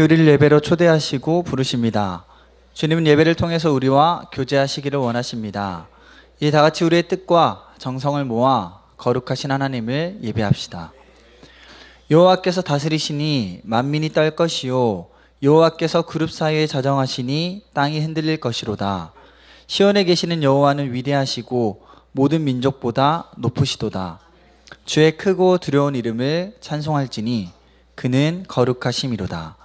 우리를 예배로 초대하시고 부르십니다. 주님은 예배를 통해서 우리와 교제하시기를 원하십니다. 이제 다 같이 우리의 뜻과 정성을 모아 거룩하신 하나님을 예배합시다. 여호와께서 다스리시니 만민이 떨 것이요 여호와께서 그룹 사이에 자정하시니 땅이 흔들릴 것이로다. 시온에 계시는 여호와는 위대하시고 모든 민족보다 높으시도다. 주의 크고 두려운 이름을 찬송할지니 그는 거룩하심이로다.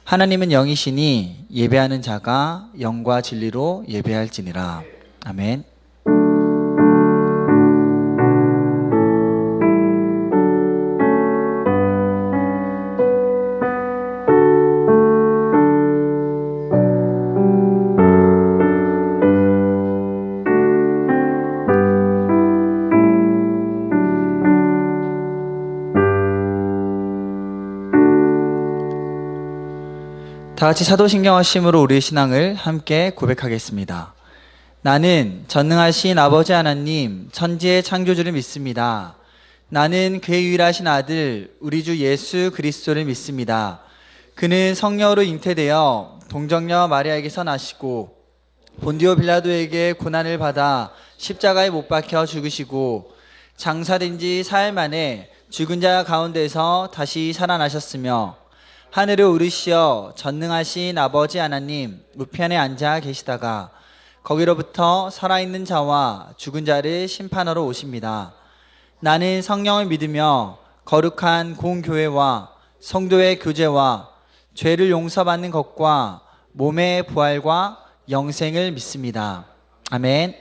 하나님은 영이시니 예배하는 자가 영과 진리로 예배할지니라. 아멘. 다 같이 사도신경하심으로 우리의 신앙을 함께 고백하겠습니다. 나는 전능하신 아버지 하나님 천지의 창조주를 믿습니다. 나는 그의 유일하신 아들 우리 주 예수 그리스도를 믿습니다. 그는 성령으로 잉태되어 동정녀 마리아에게서 나시고 본디오 빌라도에게 고난을 받아 십자가에 못 박혀 죽으시고 장사된 지 사흘 만에 죽은 자 가운데서 다시 살아나셨으며 하늘에 오르시어 전능하신 아버지 하나님 우편에 앉아 계시다가 거기로부터 살아있는 자와 죽은 자를 심판하러 오십니다. 나는 성령을 믿으며 거룩한 공교회와 성도의 교제와 죄를 용서받는 것과 몸의 부활과 영생을 믿습니다. 아멘.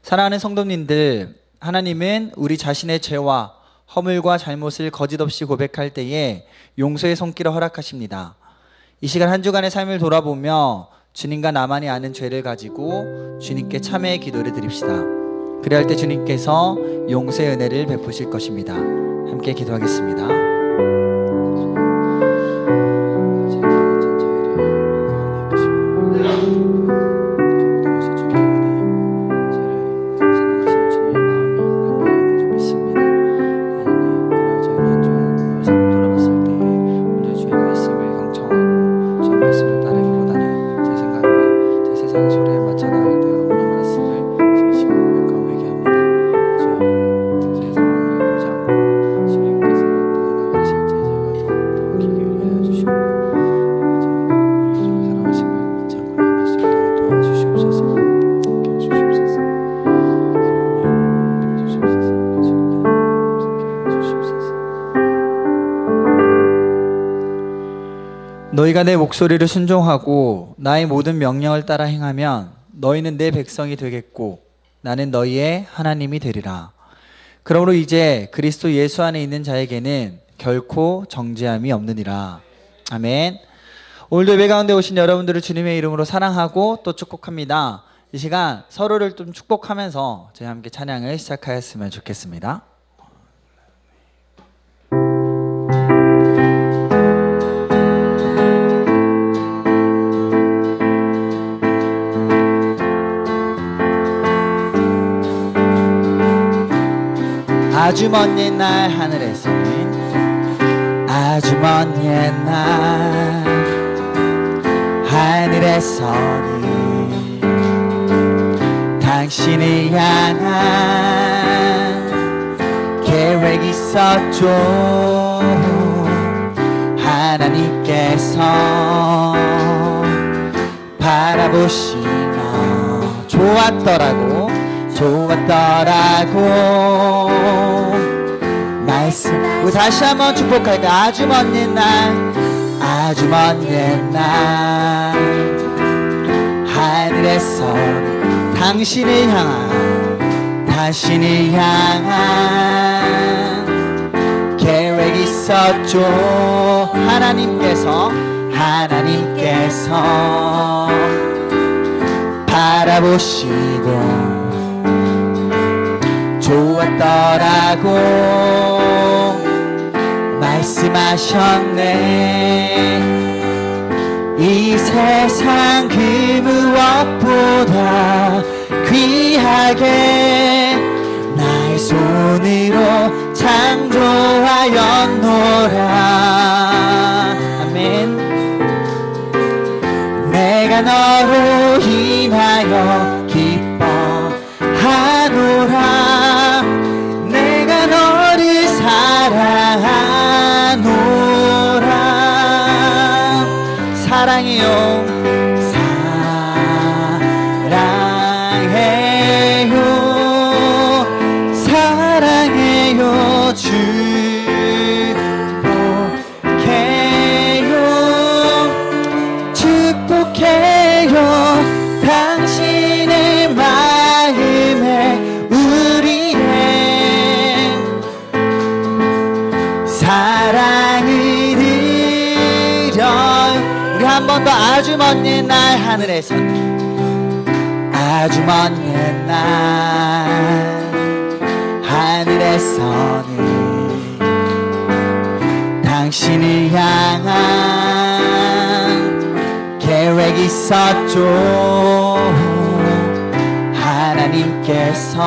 사랑하는 성도님들, 하나님은 우리 자신의 죄와 허물과 잘못을 거짓없이 고백할 때에 용서의 손길을 허락하십니다. 이 시간 한 주간의 삶을 돌아보며 주님과 나만이 아는 죄를 가지고 주님께 참회의 기도를 드립시다. 그래야 할 때 주님께서 용서의 은혜를 베푸실 것입니다. 함께 기도하겠습니다. 너희가 내 목소리를 순종하고 나의 모든 명령을 따라 행하면 너희는 내 백성이 되겠고 나는 너희의 하나님이 되리라. 그러므로 이제 그리스도 예수 안에 있는 자에게는 결코 정죄함이 없느니라. 아멘. 오늘도 예배 가운데 오신 여러분들을 주님의 이름으로 사랑하고 또 축복합니다. 이 시간 서로를 좀 축복하면서 저희 함께 찬양을 시작하였으면 좋겠습니다. 아주 먼 옛날 하늘에서는 아주 먼 옛날 하늘에서는 당신을 향한 계획이 있었죠. 하나님께서 바라보시며 좋았더라고 말씀. 우리 다시 한번 축복할까? 아주 먼 옛날 아주 먼 옛날 하늘에서 당신을 향한 계획이 있었죠. 하나님께서 바라보시고 좋았더라고 말씀하셨네. 이 세상 그 무엇보다 귀하게 나의 손으로 창조하였노라. 아멘. 너로 인하여 기뻐하노라. 내가 너를 사랑하노라. 사랑해요, 사랑해요, 사랑해요. 축복해요, 당신의 마음에 우리의 사랑을 드려. 우리 한 번 더. 아주 먼 옛날 하늘에서, 아주 먼 옛날 하늘에서는 당신을 향한 계획이 있었죠. 하나님께서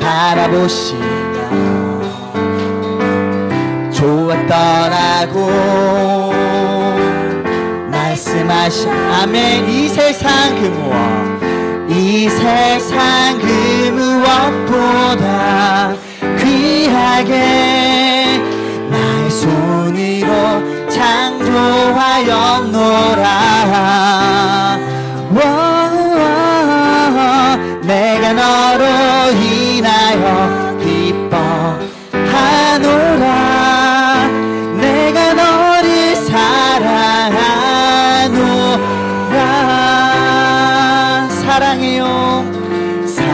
바라보시며 좋았더라고 말씀하신. 아멘. 이 세상 그 무엇, 이 세상 그 무엇보다 귀하게 나의 손으로 창조하였노라. 내가 너로 인하여 기뻐하노라. 내가 너를 사랑하노라. 사랑해요, 사랑해요,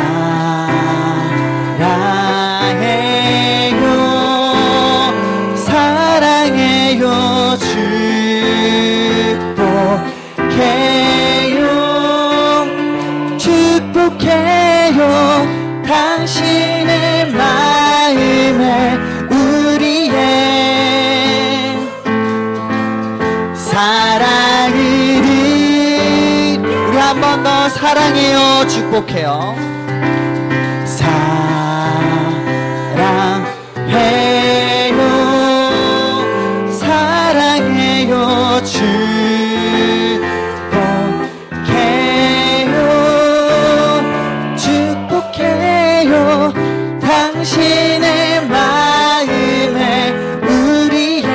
사랑해요. 축복해요, 축복해요, 당신의 마음에 우리의 사랑을. 우리 한 번 더. 사랑해요, 축복해요, 사랑해요, 사랑해요. 축복해요, 축복해요, 당신의 마음에 우리의.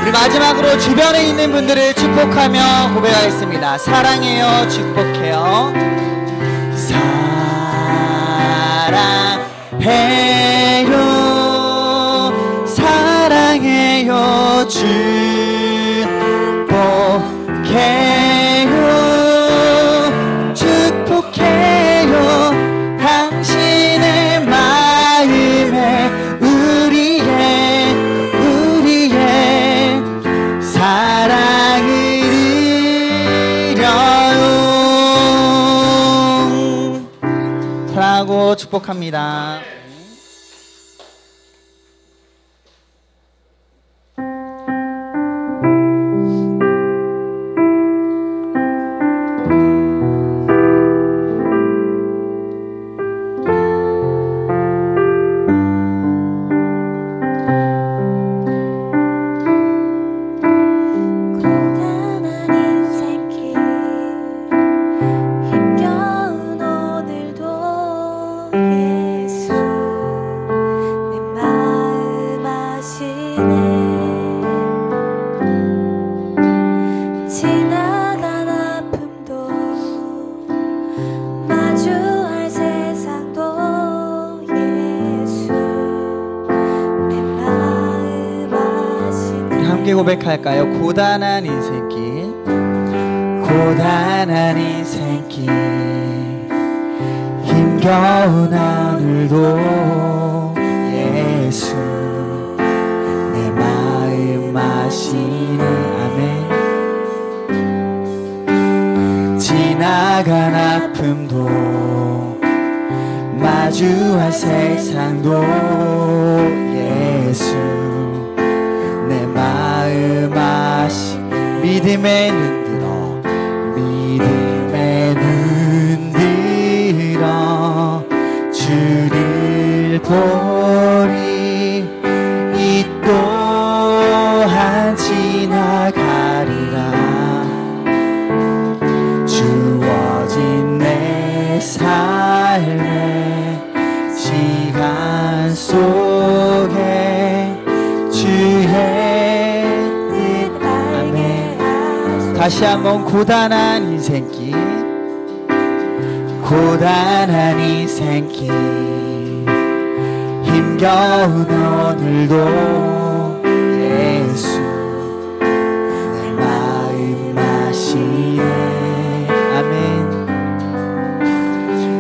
우리 마지막으로 주변에 있는 분들을 축복하며 고백하겠습니다. 사랑해요, 축복해요, 사랑해요, 사랑해요. 축복해요, 축복해요, 당신의 마음에 우리의 사랑을 드려요. 사랑하고 축복합니다. 함께 고백할까요? 고단한 인생길, 고단한 인생길, 힘겨운 하늘도 예수 내 마음 아시네. 아멘. 지나간 아픔도 마주할 세상도 예수 내 마음 아시. 믿음의 눈 들어, 믿음의 눈 들어 주를 보리. 이 또한 지나가리라. 주어진 내 삶의 시간 속에 주의 뜻. 아멘. 다시 한번 고단한 인생길, 고단한 인생길, 힘겨운 오늘도 예수 내 마음 마시네. 아멘.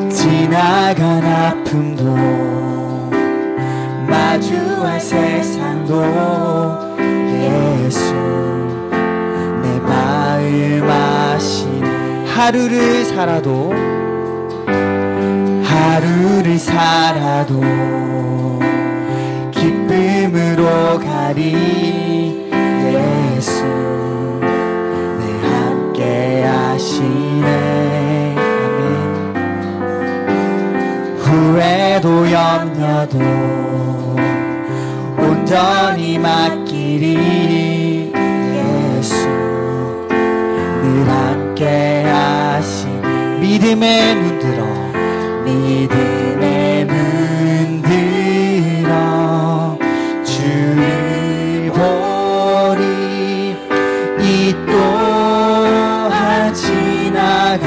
지나간 아픔도 마주할 세상도 예수 내 마음 마시네. 하루를 살아도 기쁨으로 가리. 예수 내 함께 하시네. 아멘. 후회도 염려도 온전히 맡기리. 예수 늘 함께 하시네. 믿음의 눈 들어, 믿음의 눈 들어 주를 보리. 이 또한 지나가리라.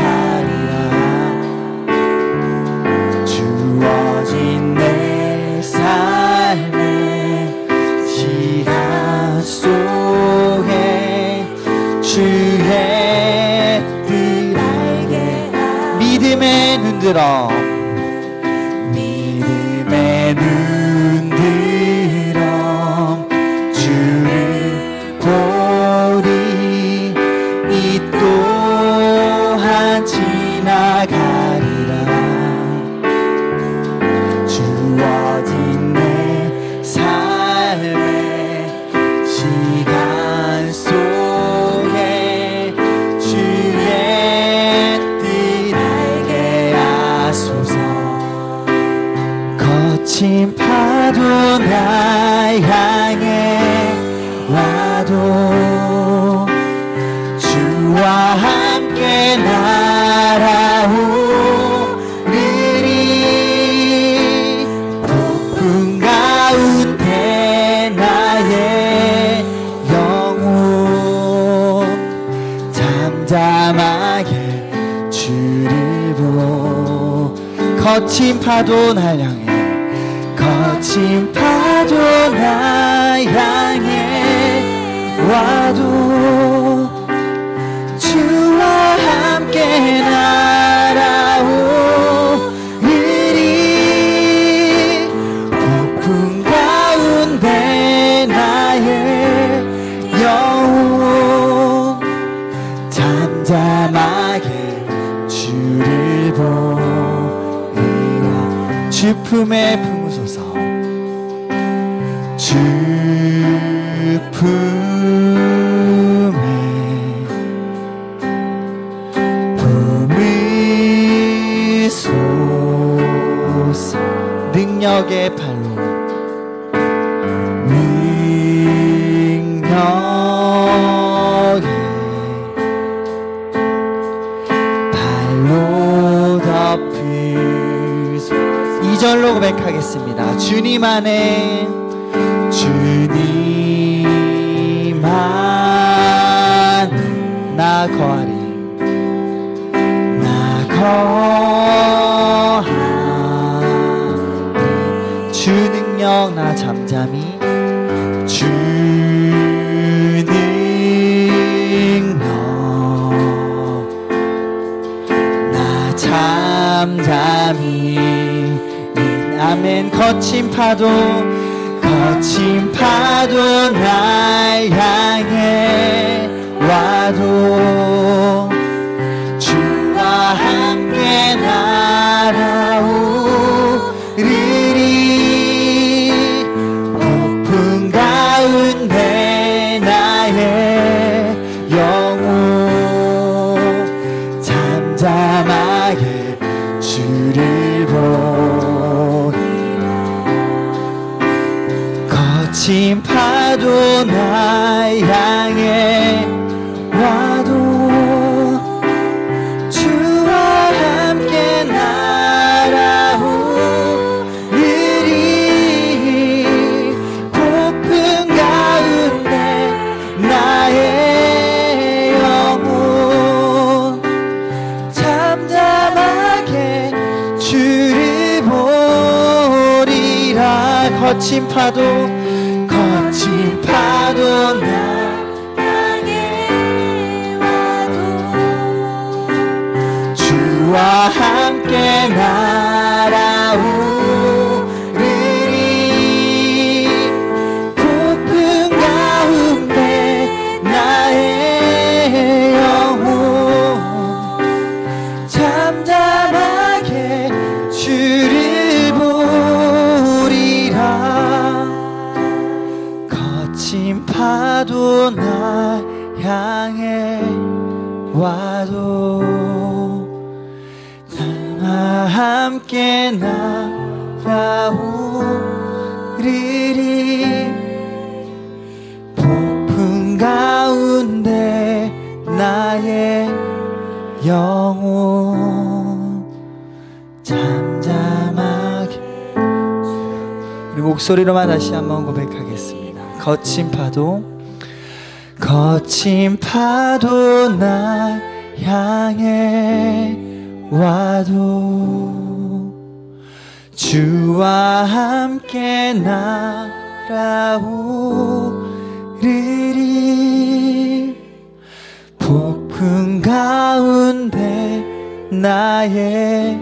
주어진 내 삶의 시간 속에 주의 뜻 알게. 믿음의 눈 들어, 믿음의 눈 들어 주를 보리. 이 또한 지나가리라. 주어진 내 삶의 시간 속에 주의 뜻 알게 하소서. 거친 파도 날 향해 와도 주와 함께 날아오르리. 폭풍 가운데 나의 영혼 잠잠하게 주를 보. 거친 파도 날 향해, 거친 파도 날 향해 와도 주와 함께 날아오르리. 폭풍 가운데 나의 영혼 잠잠하게 주를 보리라. 주 품에 품으소서. 주 품에 품으소서. 능력의 발로, 능력의 발로 덮으소서. 2절로 고백하겠습니다. 주님 안에, 주님 안에 나 거하리, 나 거하리. 주 능력 나 잠잠히, 주 능력 나 잠잠히. 아멘. 거친 파도, 거친 파도 날 향해 와도 주와 함께 날아오르리. 폭풍 가운데 나의 영혼 잠잠하게 주를 보리라. 거친 파도 날 향해 거친 파도 나 주와 함께 날아오르리 폭풍 가운데 나의 영혼 잠잠하게 주를 보리라 거친 파도 날 향해 와도 나와 함께 날아오르리 폭풍 가운데 나의 영혼 잠잠하게 우리 목소리로만 다시 한번 고백하겠습니다. 거친 파도 날 향해 와도 주와 함께 날아오르리 폭풍 가운데 나의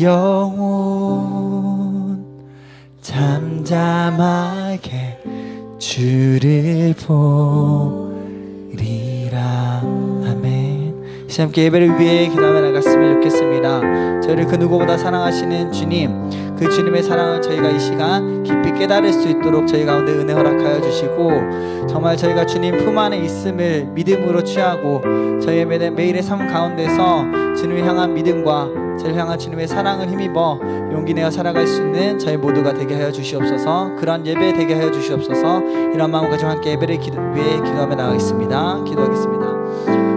영혼 잠잠하게 주를 보리라. 아멘. 함께 예배를 위해 기도하며 나갔으면 좋겠습니다. 저희를 그 누구보다 사랑하시는 주님, 그 주님의 사랑을 저희가 이 시간 깊이 깨달을 수 있도록 저희 가운데 은혜 허락하여 주시고 정말 저희가 주님 품 안에 있음을 믿음으로 취하고 저희의 매일의 삶 가운데서 주님을 향한 믿음과 저희를 향한 주님의 사랑을 힘입어 용기 내어 살아갈 수 있는 저희 모두가 되게 하여 주시옵소서. 그런 예배 되게 하여 주시옵소서. 이런 마음을 가지고 함께 예배를 위해 기도하며 나가겠습니다. 기도하겠습니다.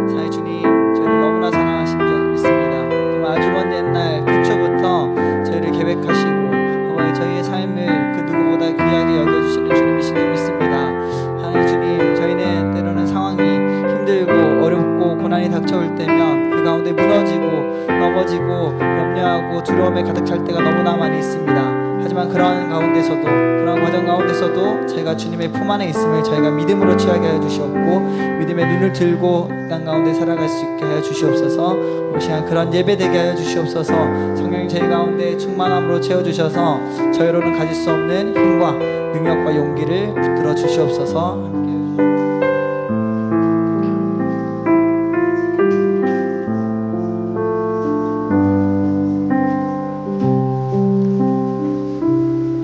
사랑의 주님, 저희를 너무나 사랑하신 줄 믿습니다. 정말 아주 먼 옛날 기초부터 저희를 계획하시고 저희의 삶을 그 누구보다 귀하게 여겨주시는 주님이신 줄 믿습니다. 하나님 주님, 저희는 때로는 상황이 힘들고 어렵고 고난이 닥쳐올 때면 그 가운데 무너지고 넘어지고 염려하고 두려움에 가득 찰 때가 너무나 많이 있습니다. 하지만 그러한 가운데서도, 그러한 과정 가운데서도 저희가 주님의 품 안에 있음을 저희가 믿음으로 취하게 하여 주시옵고 믿음의 눈을 들고 땅 가운데 살아갈 수 있게 하여 주시옵소서. 오늘 시간 그런 예배 되게 하여 주시옵소서. 성령님 저희 가운데 충만함으로 채워주셔서 저희로는 가질 수 없는 힘과 능력과 용기를 붙들어 주시옵소서.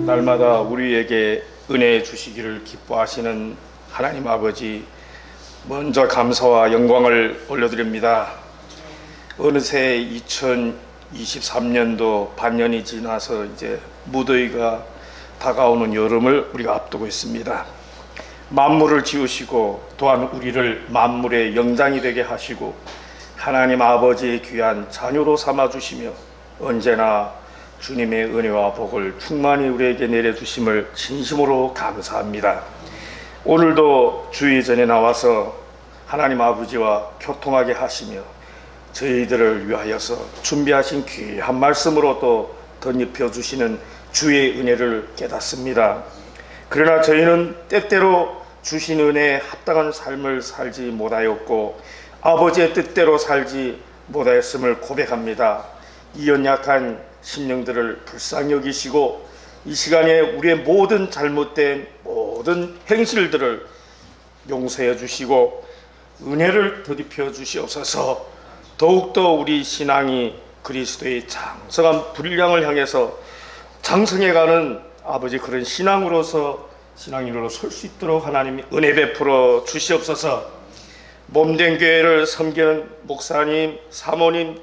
날마다 우리에게 은혜 주시기를 기뻐하시는 하나님 아버지, 먼저 감사와 영광을 올려드립니다. 어느새 2023년도 반년이 지나서 이제 무더위가 다가오는 여름을 우리가 앞두고 있습니다. 만물을 지으시고 또한 우리를 만물의 영장이 되게 하시고 하나님 아버지의 귀한 자녀로 삼아주시며 언제나 주님의 은혜와 복을 충만히 우리에게 내려주심을 진심으로 감사합니다. 오늘도 주의 전에 나와서 하나님 아버지와 교통하게 하시며 저희들을 위하여서 준비하신 귀한 말씀으로 또 덧입혀 주시는 주의 은혜를 깨닫습니다. 그러나 저희는 때때로 주신 은혜에 합당한 삶을 살지 못하였고 아버지의 뜻대로 살지 못하였음을 고백합니다. 이 연약한 심령들을 불쌍히 여기시고 이 시간에 우리의 모든 잘못된 모든 행실들을 용서해 주시고 은혜를 더입혀 주시옵소서. 더욱더 우리 신앙이 그리스도의 장성한 분량을 향해서 장성해가는 아버지 그런 신앙인으로 설 수 있도록 하나님이 은혜 베풀어 주시옵소서. 몸된 교회를 섬기는 목사님, 사모님,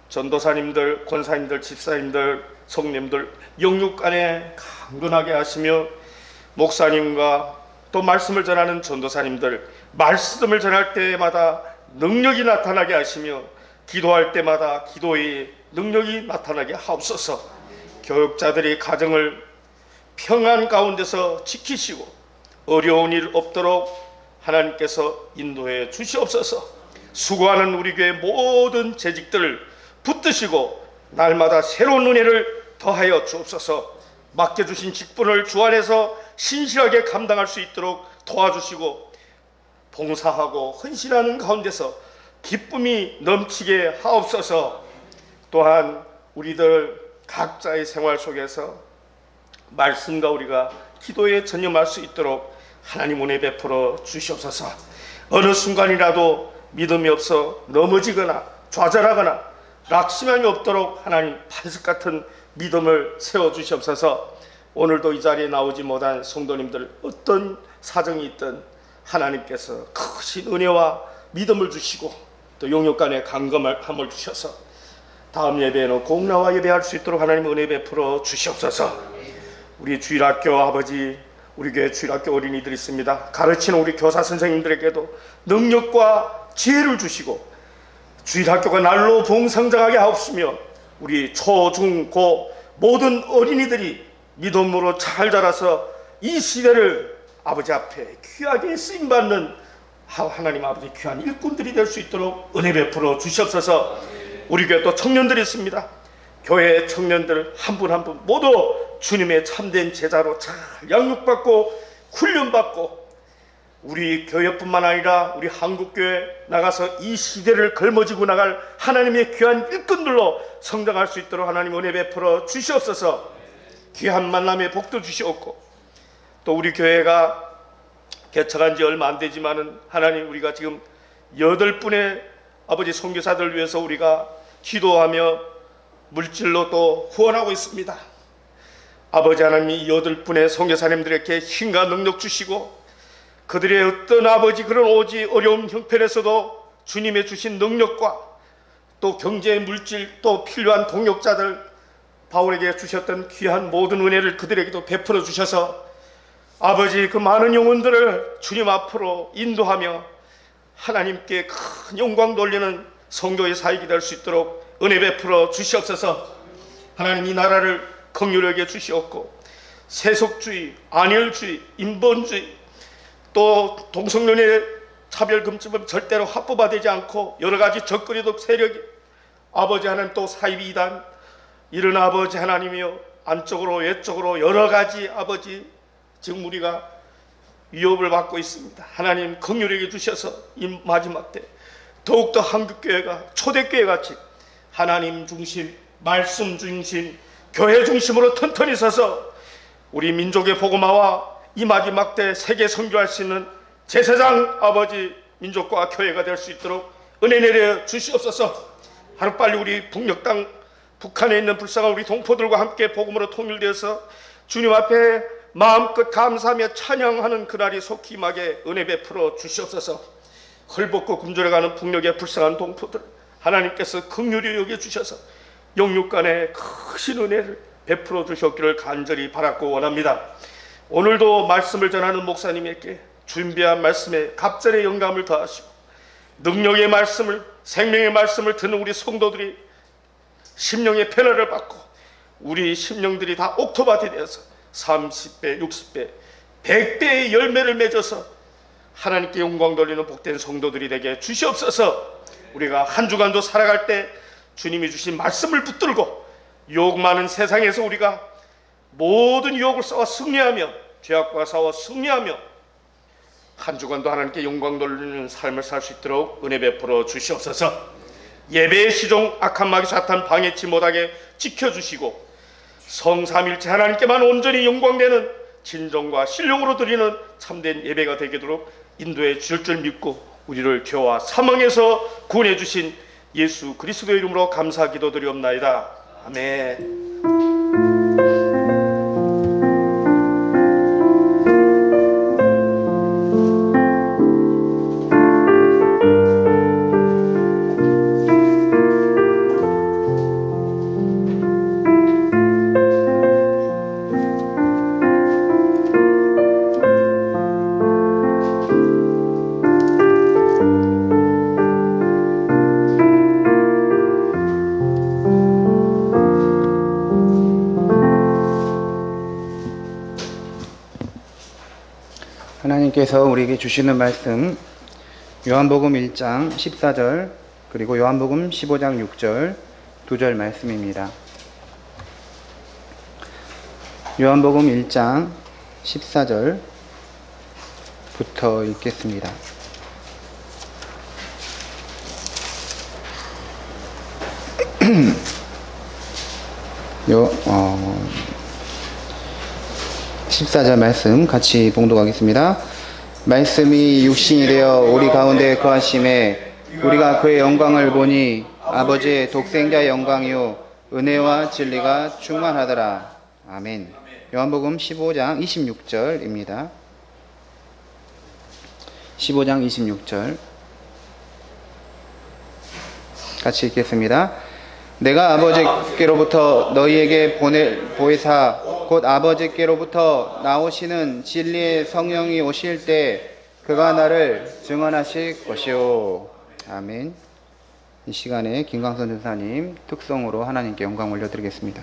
전도사님들, 권사님들, 집사님들, 성님들 영육간에 강건하게 하시며 목사님과 또 말씀을 전하는 전도사님들 말씀을 전할 때마다 능력이 나타나게 하시며 기도할 때마다 기도의 능력이 나타나게 하옵소서. 교육자들이 가정을 평안 가운데서 지키시고 어려운 일 없도록 하나님께서 인도해 주시옵소서. 수고하는 우리 교회 모든 재직들을 붙드시고 날마다 새로운 은혜를 더하여 주옵소서. 맡겨주신 직분을 주 안에서 신실하게 감당할 수 있도록 도와주시고 봉사하고 헌신하는 가운데서 기쁨이 넘치게 하옵소서. 또한 우리들 각자의 생활 속에서 말씀과 우리가 기도에 전념할 수 있도록 하나님 은혜 베풀어 주시옵소서. 어느 순간이라도 믿음이 없어 넘어지거나 좌절하거나 낙심함이 없도록 하나님 반석 같은 믿음을 세워주시옵소서. 오늘도 이 자리에 나오지 못한 성도님들 어떤 사정이 있든 하나님께서 크신 은혜와 믿음을 주시고 또 용역간의 강건함을 주셔서 다음 예배에는 꼭 나와 예배할 수 있도록 하나님 은혜 베풀어 주시옵소서. 우리 주일학교 아버지, 우리 교회 주일학교 어린이들이 있습니다. 가르치는 우리 교사 선생님들에게도 능력과 지혜를 주시고 주일학교가 날로 봉성장하게 하옵시며 우리 초, 중, 고 모든 어린이들이 믿음으로 잘 자라서 이 시대를 아버지 앞에 귀하게 쓰임받는 하나님 아버지 귀한 일꾼들이 될 수 있도록 은혜 베풀어 주시옵소서. 우리 교회 또 청년들이 있습니다. 교회 청년들 한 분 한 분 모두 주님의 참된 제자로 잘 양육받고 훈련받고 우리 교회뿐만 아니라 우리 한국교회 나가서 이 시대를 걸머지고 나갈 하나님의 귀한 일꾼들로 성장할 수 있도록 하나님 은혜 베풀어 주시옵소서. 귀한 만남의 복도 주시옵고 또 우리 교회가 개척한 지 얼마 안 되지만은 하나님 우리가 지금 8분의 아버지 선교사들을 위해서 우리가 기도하며 물질로 또 후원하고 있습니다. 아버지 하나님이 8분의 선교사님들에게 힘과 능력 주시고 그들의 어떤 아버지 그런 오지 어려운 형편에서도 주님의 주신 능력과 또 경제 물질 또 필요한 동역자들 바울에게 주셨던 귀한 모든 은혜를 그들에게도 베풀어 주셔서 아버지 그 많은 영혼들을 주님 앞으로 인도하며 하나님께 큰 영광 돌리는 성도의 사역이 될 수 있도록 은혜 베풀어 주시옵소서. 하나님 이 나라를 긍휼하게 주시옵고 세속주의, 안혈주의, 인본주의 또 동성연애 차별금지법 절대로 합법화되지 않고 여러 가지 적그리독 세력이 아버지 하나님 또 사이비이단 이런 아버지 하나님이여 안쪽으로 외적으로 여러 가지 아버지 지금 우리가 위협을 받고 있습니다. 하나님 긍휼하게 주셔서 이 마지막 때 더욱더 한국교회가 초대교회같이 하나님 중심, 말씀 중심, 교회 중심으로 튼튼히 서서 우리 민족의 복음화와 이 마지막 때 세계 선교할 수 있는 제사장 아버지 민족과 교회가 될 수 있도록 은혜 내려 주시옵소서. 하루빨리 우리 북녘 땅 북한에 있는 불쌍한 우리 동포들과 함께 복음으로 통일되어서 주님 앞에 마음껏 감사하며 찬양하는 그날이 속히 임하게 은혜 베풀어 주시옵소서. 헐벗고 굶주려가는 북녘의 불쌍한 동포들 하나님께서 긍휼히 여겨주셔서 영육간에 크신 은혜를 베풀어 주셨기를 간절히 바랐고 원합니다. 오늘도 말씀을 전하는 목사님에게 준비한 말씀에 갑절의 영감을 더하시고 능력의 말씀을 생명의 말씀을 듣는 우리 성도들이 심령의 변화를 받고 우리 심령들이 다 옥토밭이 되어서 30배, 60배, 100배의 열매를 맺어서 하나님께 영광 돌리는 복된 성도들이 되게 주시옵소서. 우리가 한 주간도 살아갈 때 주님이 주신 말씀을 붙들고 유혹 많은 세상에서 우리가 모든 유혹을 싸워 승리하며 죄악과 싸워 승리하며 한 주간도 하나님께 영광 돌리는 삶을 살 수 있도록 은혜 베풀어 주시옵소서. 예배의 시종 악한 마귀 사탄 방해치 못하게 지켜주시고 성삼일체 하나님께만 온전히 영광되는 진정과 신령으로 드리는 참된 예배가 되도록 인도해 주실 줄 믿고 우리를 죄와 사망에서 구원해 주신 예수 그리스도의 이름으로 감사 기도드리옵나이다. 아멘. 하나님께서 우리에게 주시는 말씀 요한복음 1장 14절 그리고 요한복음 15장 6절 2절 말씀입니다. 요한복음 1장 14절부터 읽겠습니다. 요 14절 말씀 같이 봉독하겠습니다. 말씀이 육신이 되어 우리 가운데 거하심에 우리가 그의 영광을 보니 아버지의 독생자의 영광이요 은혜와 진리가 충만하더라. 아멘. 요한복음 15장 26절입니다. 15장 26절 같이 읽겠습니다. 내가 아버지께로부터 너희에게 보혜사 곧 아버지께로부터 나오시는 진리의 성령이 오실 때 그가 나를 증언하실 것이요. 아멘. 이 시간에 김광선 전사님 특성으로 하나님께 영광 올려드리겠습니다.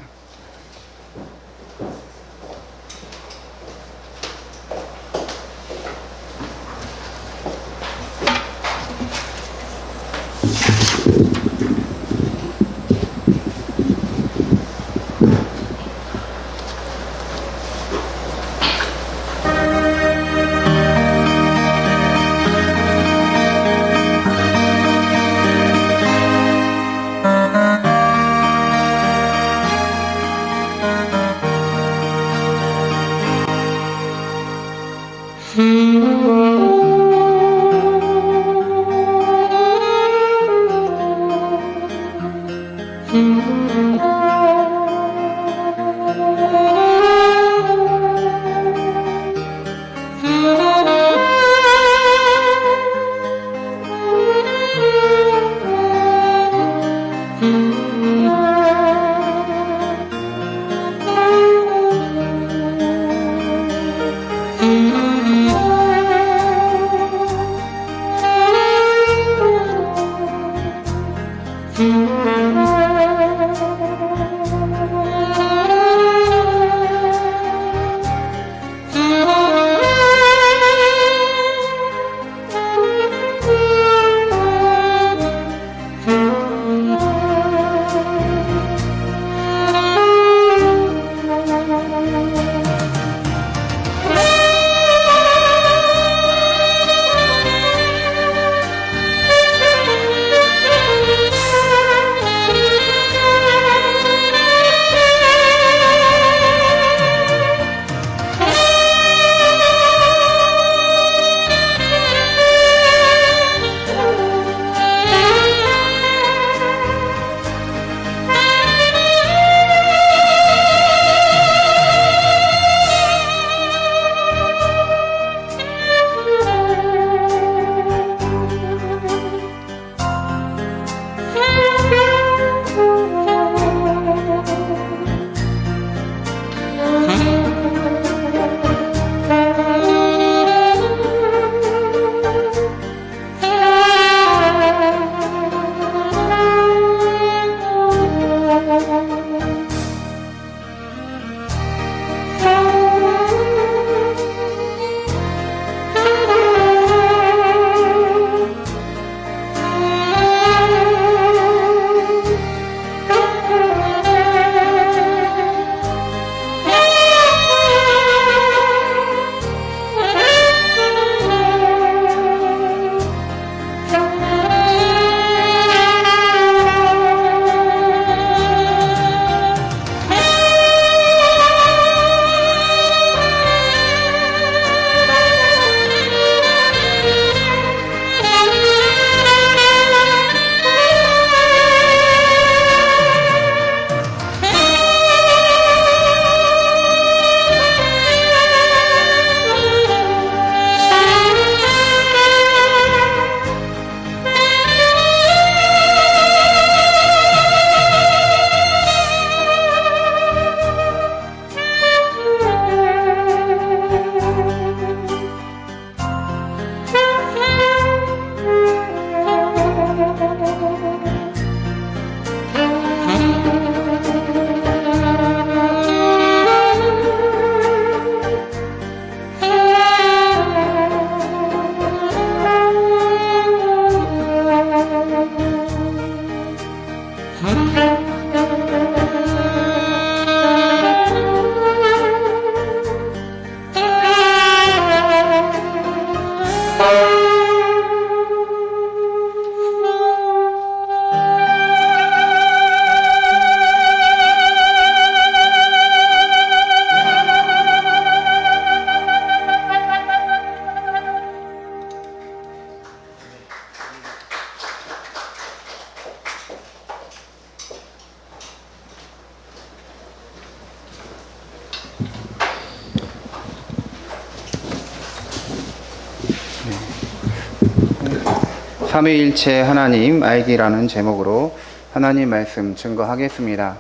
삼위일체 하나님 알기라는 제목으로 하나님 말씀 증거하겠습니다.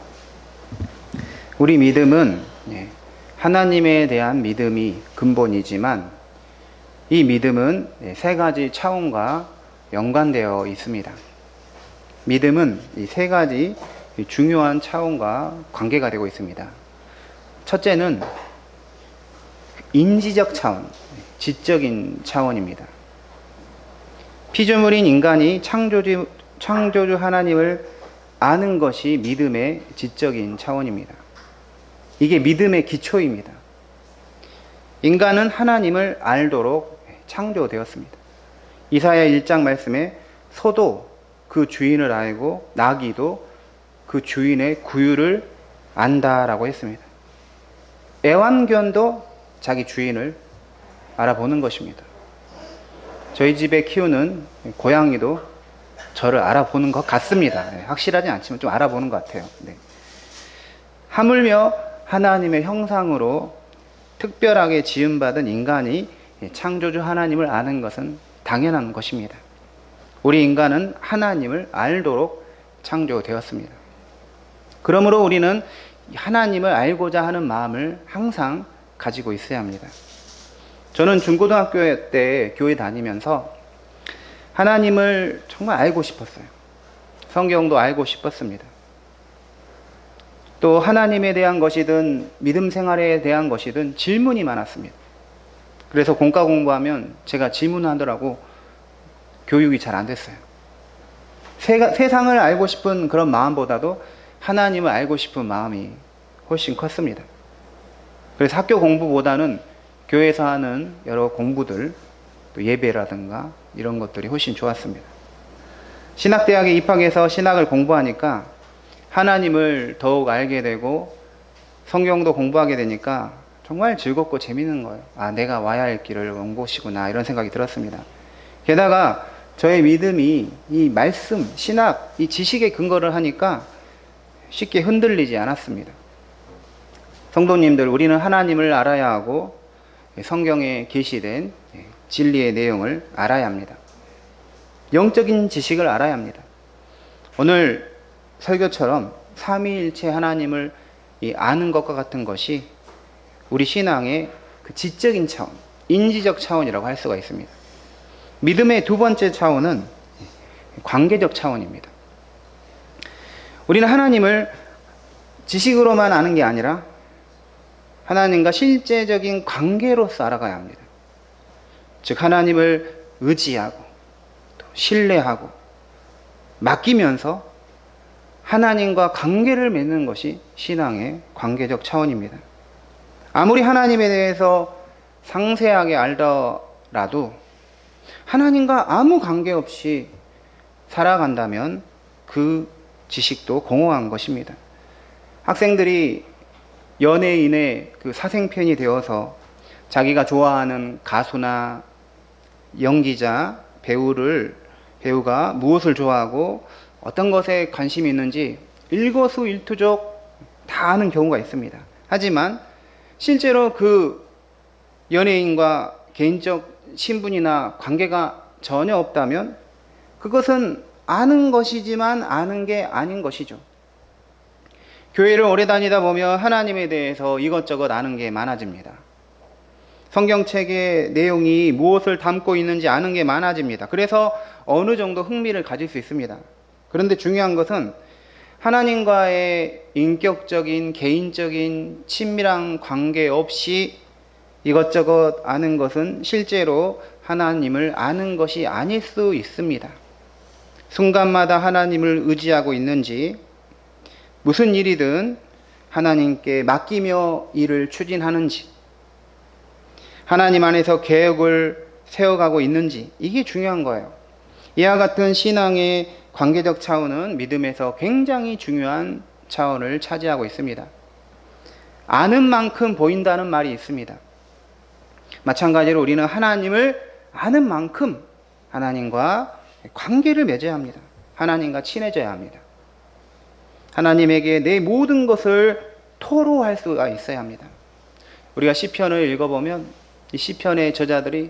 우리 믿음은 하나님에 대한 믿음이 근본이지만 이 믿음은 세 가지 차원과 연관되어 있습니다. 믿음은 이 세 가지 중요한 차원과 관계가 되고 있습니다. 첫째는 인지적 차원, 지적인 차원입니다. 피조물인 인간이 창조주 하나님을 아는 것이 믿음의 지적인 차원입니다. 이게 믿음의 기초입니다. 인간은 하나님을 알도록 창조되었습니다. 이사야 1장 말씀에 소도 그 주인을 알고 나귀도 그 주인의 구유를 안다라고 했습니다. 애완견도 자기 주인을 알아보는 것입니다. 저희 집에 키우는 고양이도 저를 알아보는 것 같습니다. 확실하지 않지만 좀 알아보는 것 같아요. 하물며 하나님의 형상으로 특별하게 지음받은 인간이 창조주 하나님을 아는 것은 당연한 것입니다. 우리 인간은 하나님을 알도록 창조되었습니다. 그러므로 우리는 하나님을 알고자 하는 마음을 항상 가지고 있어야 합니다. 저는 중고등학교 때 교회 다니면서 하나님을 정말 알고 싶었어요. 성경도 알고 싶었습니다. 또 하나님에 대한 것이든 믿음 생활에 대한 것이든 질문이 많았습니다. 그래서 공과 공부하면 제가 질문하더라고 교육이 잘 안 됐어요. 세상을 알고 싶은 그런 마음보다도 하나님을 알고 싶은 마음이 훨씬 컸습니다. 그래서 학교 공부보다는 교회에서 하는 여러 공부들, 또 예배라든가 이런 것들이 훨씬 좋았습니다. 신학대학에 입학해서 신학을 공부하니까 하나님을 더욱 알게 되고 성경도 공부하게 되니까 정말 즐겁고 재밌는 거예요. 내가 와야 할 길을 온 곳이구나 이런 생각이 들었습니다. 게다가 저의 믿음이 이 말씀, 신학, 이 지식에 근거를 하니까 쉽게 흔들리지 않았습니다. 성도님들, 우리는 하나님을 알아야 하고 성경에 계시된 진리의 내용을 알아야 합니다. 영적인 지식을 알아야 합니다. 오늘 설교처럼 삼위일체 하나님을 아는 것과 같은 것이 우리 신앙의 그 지적인 차원, 인지적 차원이라고 할 수가 있습니다. 믿음의 두 번째 차원은 관계적 차원입니다. 우리는 하나님을 지식으로만 아는 게 아니라 하나님과 실제적인 관계로서 알아가야 합니다. 즉 하나님을 의지하고 또 신뢰하고 맡기면서 하나님과 관계를 맺는 것이 신앙의 관계적 차원입니다. 아무리 하나님에 대해서 상세하게 알더라도 하나님과 아무 관계없이 살아간다면 그 지식도 공허한 것입니다. 학생들이 연예인의 그 사생팬이 되어서 자기가 좋아하는 가수나 연기자, 배우가 무엇을 좋아하고 어떤 것에 관심이 있는지 일거수일투족 다 아는 경우가 있습니다. 하지만 실제로 그 연예인과 개인적 신분이나 관계가 전혀 없다면 그것은 아는 것이지만 아는 게 아닌 것이죠. 교회를 오래 다니다 보면 하나님에 대해서 이것저것 아는 게 많아집니다. 성경책의 내용이 무엇을 담고 있는지 아는 게 많아집니다. 그래서 어느 정도 흥미를 가질 수 있습니다. 그런데 중요한 것은 하나님과의 인격적인, 개인적인 친밀한 관계 없이 이것저것 아는 것은 실제로 하나님을 아는 것이 아닐 수 있습니다. 순간마다 하나님을 의지하고 있는지, 무슨 일이든 하나님께 맡기며 일을 추진하는지, 하나님 안에서 계획을 세워가고 있는지, 이게 중요한 거예요. 이와 같은 신앙의 관계적 차원은 믿음에서 굉장히 중요한 차원을 차지하고 있습니다. 아는 만큼 보인다는 말이 있습니다. 마찬가지로 우리는 하나님을 아는 만큼 하나님과 관계를 맺어야 합니다. 하나님과 친해져야 합니다. 하나님에게 내 모든 것을 토로할 수가 있어야 합니다. 우리가 시편을 읽어보면 이 시편의 저자들이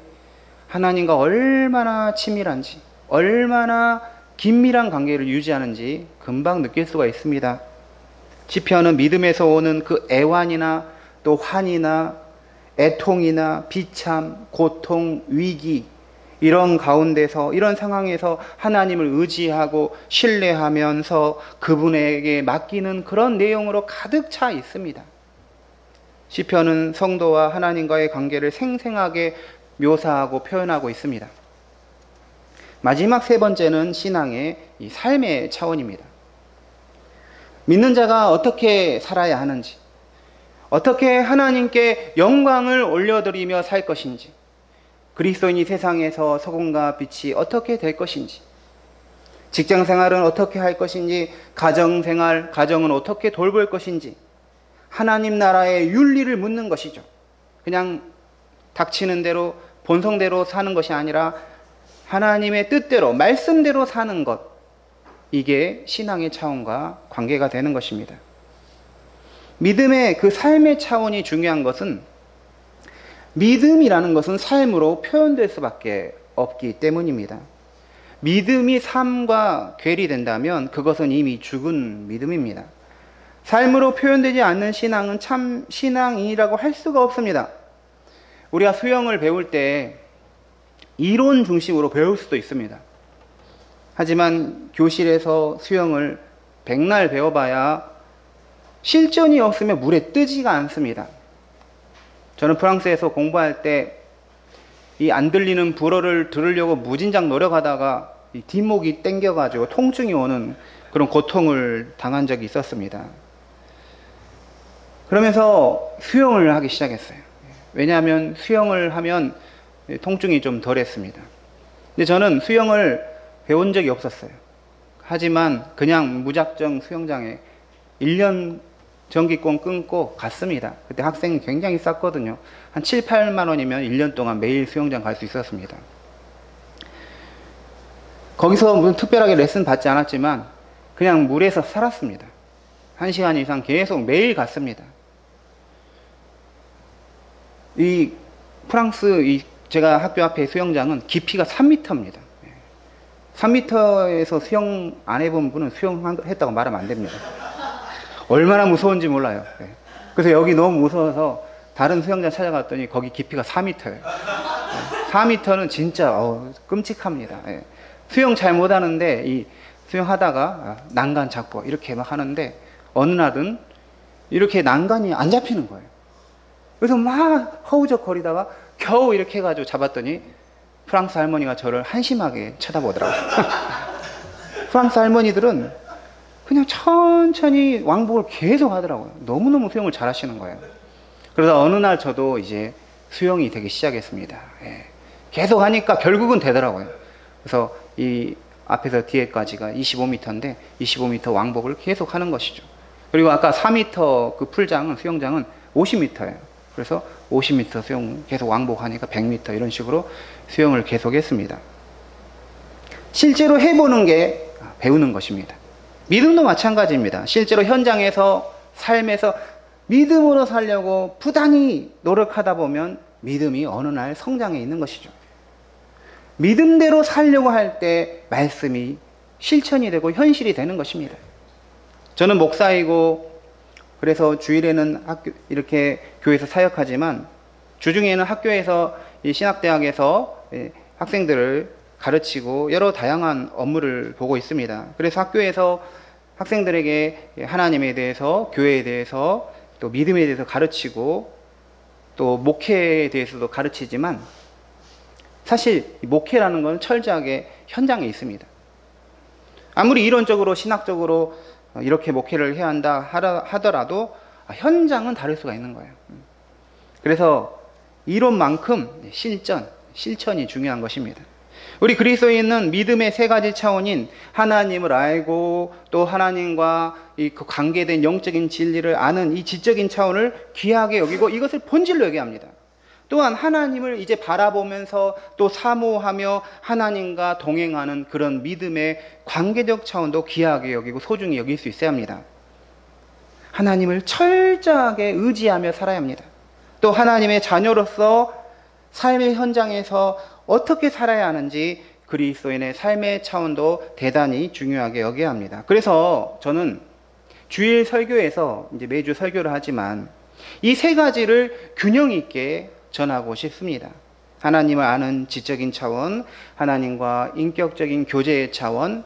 하나님과 얼마나 친밀한지, 얼마나 긴밀한 관계를 유지하는지 금방 느낄 수가 있습니다. 시편은 믿음에서 오는 그 애환이나 또 환이나 애통이나 비참, 고통, 위기 이런 가운데서 이런 상황에서 하나님을 의지하고 신뢰하면서 그분에게 맡기는 그런 내용으로 가득 차 있습니다. 시편은 성도와 하나님과의 관계를 생생하게 묘사하고 표현하고 있습니다. 마지막 세 번째는 신앙의 이 삶의 차원입니다. 믿는 자가 어떻게 살아야 하는지, 어떻게 하나님께 영광을 올려드리며 살 것인지, 그리스도인이 세상에서 소금과 빛이 어떻게 될 것인지, 직장 생활은 어떻게 할 것인지, 가정 생활, 가정은 어떻게 돌볼 것인지, 하나님 나라의 윤리를 묻는 것이죠. 그냥 닥치는 대로 본성대로 사는 것이 아니라 하나님의 뜻대로 말씀대로 사는 것, 이게 신앙의 차원과 관계가 되는 것입니다. 믿음의 그 삶의 차원이 중요한 것은 믿음이라는 것은 삶으로 표현될 수밖에 없기 때문입니다. 믿음이 삶과 괴리된다면 그것은 이미 죽은 믿음입니다. 삶으로 표현되지 않는 신앙은 참 신앙이라고 할 수가 없습니다. 우리가 수영을 배울 때 이론 중심으로 배울 수도 있습니다. 하지만 교실에서 수영을 백날 배워봐야 실전이 없으면 물에 뜨지가 않습니다. 저는 프랑스에서 공부할 때 이 안 들리는 불어를 들으려고 무진장 노력하다가 이 뒷목이 땡겨가지고 통증이 오는 그런 고통을 당한 적이 있었습니다. 그러면서 수영을 하기 시작했어요. 왜냐하면 수영을 하면 통증이 좀 덜했습니다. 근데 저는 수영을 배운 적이 없었어요. 하지만 그냥 무작정 수영장에 1년 전기권 끊고 갔습니다. 그때 학생이 굉장히 쌌거든요. 한 7, 8만 원이면 1년 동안 매일 수영장 갈 수 있었습니다. 거기서 무슨 특별하게 레슨 받지 않았지만 그냥 물에서 살았습니다. 1시간 이상 계속 매일 갔습니다. 이 프랑스 제가 학교 앞에 수영장은 깊이가 3m입니다. 3m에서 수영 안 해본 분은 수영했다고 말하면 안 됩니다. 얼마나 무서운지 몰라요. 그래서 여기 너무 무서워서 다른 수영장 찾아갔더니 거기 깊이가 4m예요. 4m는 진짜 끔찍합니다. 수영 잘 못하는데 이 수영하다가 난간 잡고 이렇게 막 하는데 어느 날은 이렇게 난간이 안 잡히는 거예요. 그래서 막 허우적거리다가 겨우 이렇게 해가지고 잡았더니 프랑스 할머니가 저를 한심하게 쳐다보더라고요. 프랑스 할머니들은 그냥 천천히 왕복을 계속 하더라고요. 너무너무 수영을 잘 하시는 거예요. 그러다 어느 날 저도 이제 수영이 되기 시작했습니다. 계속 하니까 결국은 되더라고요. 그래서 이 앞에서 뒤에까지가 25m인데 25m 왕복을 계속 하는 것이죠. 그리고 아까 4m 그 풀장은 수영장은 50m예요. 그래서 50m 수영 계속 왕복하니까 100m 이런 식으로 수영을 계속했습니다. 실제로 해보는 게 배우는 것입니다. 믿음도 마찬가지입니다. 실제로 현장에서 삶에서 믿음으로 살려고 부단히 노력하다 보면 믿음이 어느 날 성장해 있는 것이죠. 믿음대로 살려고 할 때 말씀이 실천이 되고 현실이 되는 것입니다. 저는 목사이고 그래서 주일에는 이렇게 교회에서 사역하지만 주중에는 학교에서 이 신학대학에서 학생들을 가르치고 여러 다양한 업무를 보고 있습니다. 그래서 학교에서 학생들에게 하나님에 대해서, 교회에 대해서, 또 믿음에 대해서 가르치고 또 목회에 대해서도 가르치지만 사실 목회라는 건 철저하게 현장에 있습니다. 아무리 이론적으로 신학적으로 이렇게 목회를 해야 한다 하더라도 현장은 다를 수가 있는 거예요. 그래서 이론만큼 실천이 중요한 것입니다. 우리 그리스도인은 믿음의 세 가지 차원인 하나님을 알고 또 하나님과 그 관계된 영적인 진리를 아는 이 지적인 차원을 귀하게 여기고 이것을 본질로 여겨합니다. 또한 하나님을 이제 바라보면서 또 사모하며 하나님과 동행하는 그런 믿음의 관계적 차원도 귀하게 여기고 소중히 여길 수 있어야 합니다. 하나님을 철저하게 의지하며 살아야 합니다. 또 하나님의 자녀로서 삶의 현장에서 어떻게 살아야 하는지 그리스도인의 삶의 차원도 대단히 중요하게 여겨야 합니다. 그래서 저는 주일 설교에서 이제 매주 설교를 하지만 이 세 가지를 균형 있게 전하고 싶습니다. 하나님을 아는 지적인 차원, 하나님과 인격적인 교제의 차원,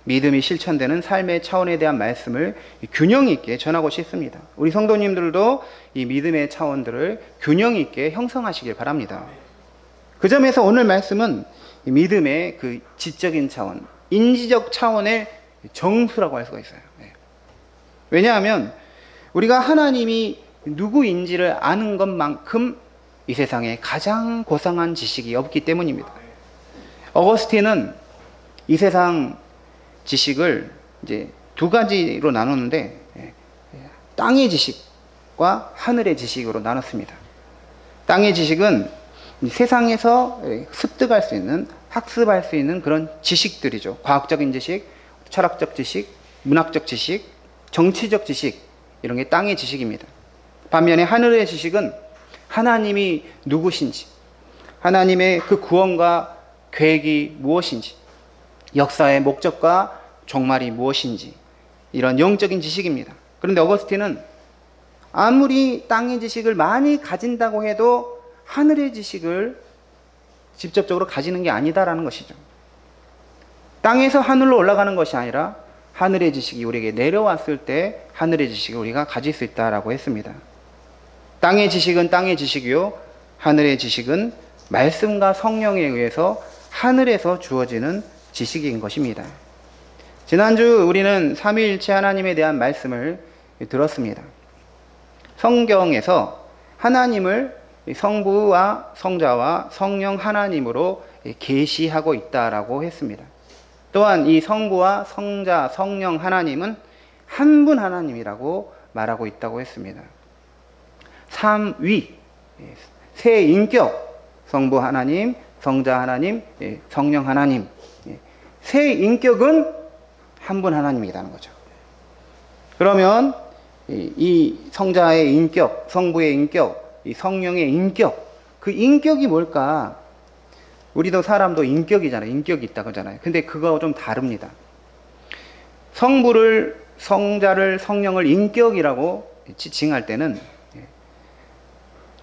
믿음이 실천되는 삶의 차원에 대한 말씀을 균형 있게 전하고 싶습니다. 우리 성도님들도 이 믿음의 차원들을 균형 있게 형성하시길 바랍니다. 그 점에서 오늘 말씀은 믿음의 그 지적인 차원, 인지적 차원의 정수라고 할 수가 있어요. 왜냐하면 우리가 하나님이 누구인지를 아는 것만큼 이 세상에 가장 고상한 지식이 없기 때문입니다. 어거스틴은 이 세상 지식을 이제 두 가지로 나누는데 땅의 지식과 하늘의 지식으로 나눴습니다. 땅의 지식은 세상에서 습득할 수 있는, 학습할 수 있는 그런 지식들이죠. 과학적인 지식, 철학적 지식, 문학적 지식, 정치적 지식, 이런 게 땅의 지식입니다. 반면에 하늘의 지식은 하나님이 누구신지, 하나님의 그 구원과 계획이 무엇인지, 역사의 목적과 종말이 무엇인지, 이런 영적인 지식입니다. 그런데 어거스틴은 아무리 땅의 지식을 많이 가진다고 해도 하늘의 지식을 직접적으로 가지는 게 아니다라는 것이죠. 땅에서 하늘로 올라가는 것이 아니라 하늘의 지식이 우리에게 내려왔을 때 하늘의 지식을 우리가 가질 수 있다라고 했습니다. 땅의 지식은 땅의 지식이요, 하늘의 지식은 말씀과 성령에 의해서 하늘에서 주어지는 지식인 것입니다. 지난주 우리는 삼위일체 하나님에 대한 말씀을 들었습니다. 성경에서 하나님을 성부와 성자와 성령 하나님으로 계시하고 있다라고 했습니다. 또한 이 성부와 성자, 성령 하나님은 한 분 하나님이라고 말하고 있다고 했습니다. 삼위, 세 인격, 성부 하나님, 성자 하나님, 성령 하나님, 세 인격은 한 분 하나님이라는 거죠. 그러면 이 성자의 인격, 성부의 인격, 이 성령의 인격, 그 인격이 뭘까? 우리도 사람도 인격이잖아요. 인격이 있다 그러잖아요. 근데 그거 좀 다릅니다. 성부를, 성자를, 성령을 인격이라고 지칭할 때는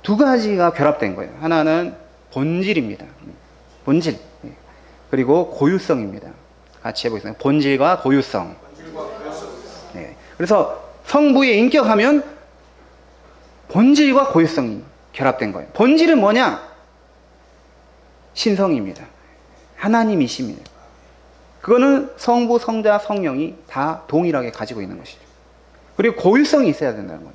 두 가지가 결합된 거예요. 하나는 본질입니다. 본질. 그리고 고유성입니다. 같이 해보겠습니다. 본질과 고유성. 네. 그래서 성부의 인격하면 본질과 고유성이 결합된 거예요. 본질은 뭐냐? 신성입니다. 하나님이십니다. 그거는 성부, 성자, 성령이 다 동일하게 가지고 있는 것이죠. 그리고 고유성이 있어야 된다는 거예요.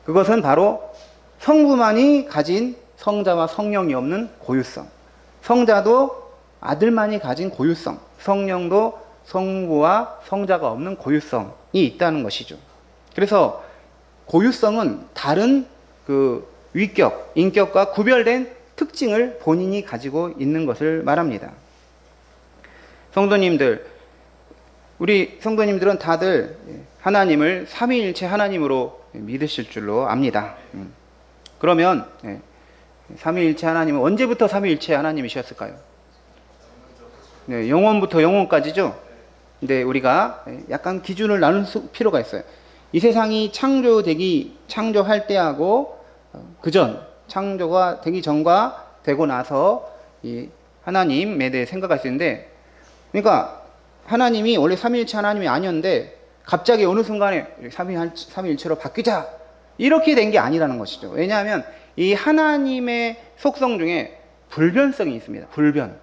그것은 바로 성부만이 가진 성자와 성령이 없는 고유성, 성자도 아들만이 가진 고유성, 성령도 성부와 성자가 없는 고유성이 있다는 것이죠. 그래서 고유성은 다른 그 위격, 인격과 구별된 특징을 본인이 가지고 있는 것을 말합니다. 성도님들, 우리 성도님들은 다들 하나님을 삼위일체 하나님으로 믿으실 줄로 압니다. 그러면 삼위일체 하나님은 언제부터 삼위일체 하나님이셨을까요? 네, 영원부터 영원까지죠. 근데 우리가 약간 기준을 나눌 필요가 있어요. 이 세상이 창조할 때하고 그전, 창조가 되기 전과 되고 나서 이 하나님에 대해 생각할 수 있는데, 그러니까 하나님이 원래 삼위일체 하나님이 아니었는데 갑자기 어느 순간에 삼위일체로 바뀌자 이렇게 된 게 아니라는 것이죠. 왜냐하면 이 하나님의 속성 중에 불변성이 있습니다. 불변.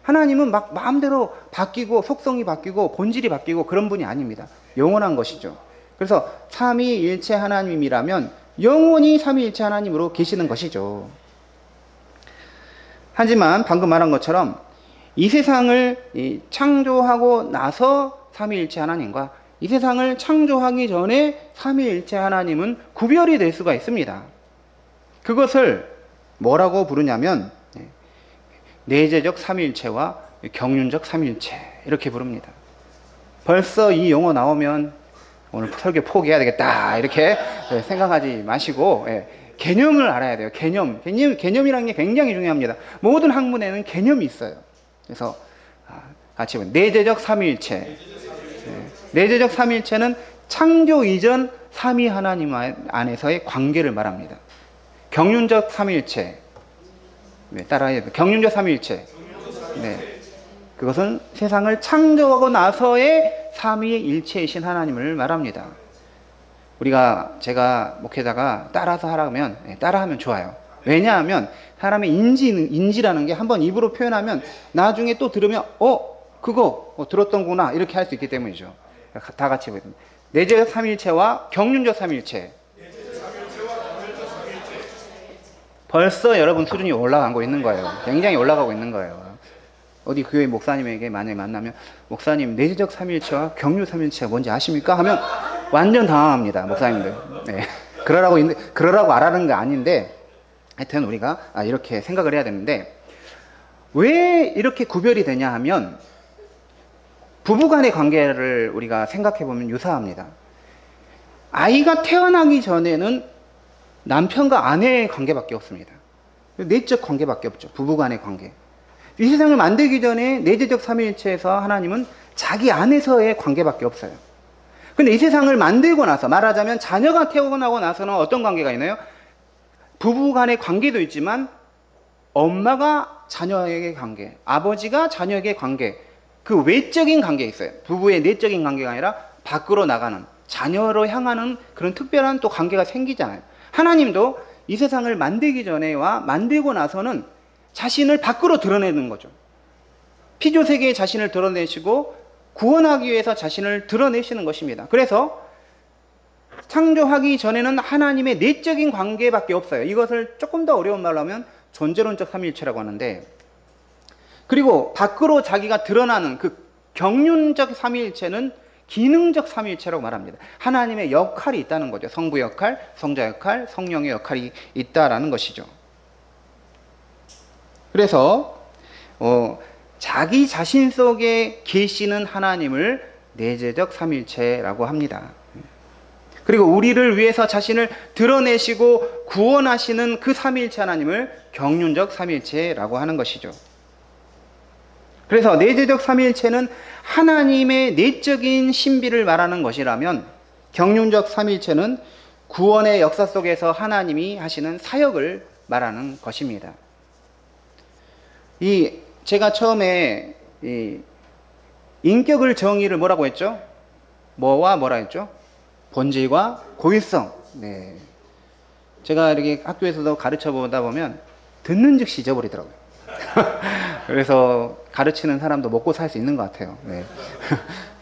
하나님은 막 마음대로 바뀌고 속성이 바뀌고 본질이 바뀌고 그런 분이 아닙니다. 영원한 것이죠. 그래서 삼위일체 하나님이라면 영원히 삼위일체 하나님으로 계시는 것이죠. 하지만 방금 말한 것처럼 이 세상을 창조하고 나서 삼위일체 하나님과 이 세상을 창조하기 전에 삼위일체 하나님은 구별이 될 수가 있습니다. 그것을 뭐라고 부르냐면 내재적 삼위일체와 경륜적 삼위일체 이렇게 부릅니다. 벌써 이 용어 나오면 오늘 설교 포기해야 되겠다 이렇게 생각하지 마시고 개념을 알아야 돼요. 개념이라는 게 굉장히 중요합니다. 모든 학문에는 개념이 있어요. 그래서 같이 보면 내재적 삼위일체. 내재적 삼위일체는 창조 이전 삼위 하나님 안에서의 관계를 말합니다. 경륜적 삼위일체. 네, 따라해야 돼요. 경륜적 삼위일체. 네. 그것은 세상을 창조하고 나서의 삼위일체이신 하나님을 말합니다. 제가 목회자가 따라서 하라면 따라하면 좋아요. 왜냐하면 사람의 인지라는 게 한번 입으로 표현하면 나중에 또 들으면 그거 들었던구나 이렇게 할 수 있기 때문이죠. 다 같이 보겠습니다. 내재적 삼위일체와 경륜적 삼위일체. 벌써 여러분 수준이 올라가고 있는 거예요. 굉장히 올라가고 있는 거예요. 어디 교회 목사님에게 만약에 만나면 목사님 내재적 삼위일체와 경륜 삼위일체가 뭔지 아십니까? 하면 완전 당황합니다. 목사님들. 네. 그러라고 말하는 게 아닌데 하여튼 우리가 이렇게 생각을 해야 되는데 왜 이렇게 구별이 되냐 하면 부부간의 관계를 우리가 생각해 보면 유사합니다. 아이가 태어나기 전에는 남편과 아내의 관계밖에 없습니다. 내적 관계밖에 없죠. 부부간의 관계. 이 세상을 만들기 전에 내재적 삼위일체에서 하나님은 자기 안에서의 관계밖에 없어요. 근데 이 세상을 만들고 나서 말하자면 자녀가 태어나고 나서는 어떤 관계가 있나요? 부부간의 관계도 있지만 엄마가 자녀에게 관계, 아버지가 자녀에게 관계, 그 외적인 관계가 있어요. 부부의 내적인 관계가 아니라 밖으로 나가는 자녀로 향하는 그런 특별한 또 관계가 생기잖아요. 하나님도 이 세상을 만들기 전에와 만들고 나서는 자신을 밖으로 드러내는 거죠. 피조 세계에 자신을 드러내시고 구원하기 위해서 자신을 드러내시는 것입니다. 그래서 창조하기 전에는 하나님의 내적인 관계밖에 없어요. 이것을 조금 더 어려운 말로 하면 존재론적 삼위일체라고 하는데, 그리고 밖으로 자기가 드러나는 그 경륜적 삼위일체는 기능적 삼위일체라고 말합니다. 하나님의 역할이 있다는 거죠. 성부 역할, 성자 역할, 성령의 역할이 있다라는 것이죠. 그래서 자기 자신 속에 계시는 하나님을 내재적 삼위일체라고 합니다. 그리고 우리를 위해서 자신을 드러내시고 구원하시는 그 삼위일체 하나님을 경륜적 삼위일체라고 하는 것이죠. 그래서 내재적 삼위일체는 하나님의 내적인 신비를 말하는 것이라면, 경륜적 삼위일체는 구원의 역사 속에서 하나님이 하시는 사역을 말하는 것입니다. 제가 처음에 인격을 정의를 뭐라고 했죠? 뭐와 뭐라 했죠? 본질과 고유성. 네. 제가 이렇게 학교에서도 가르쳐 보다 보면 듣는 즉시 잊어버리더라고요. 그래서 가르치는 사람도 먹고 살 수 있는 것 같아요. 네.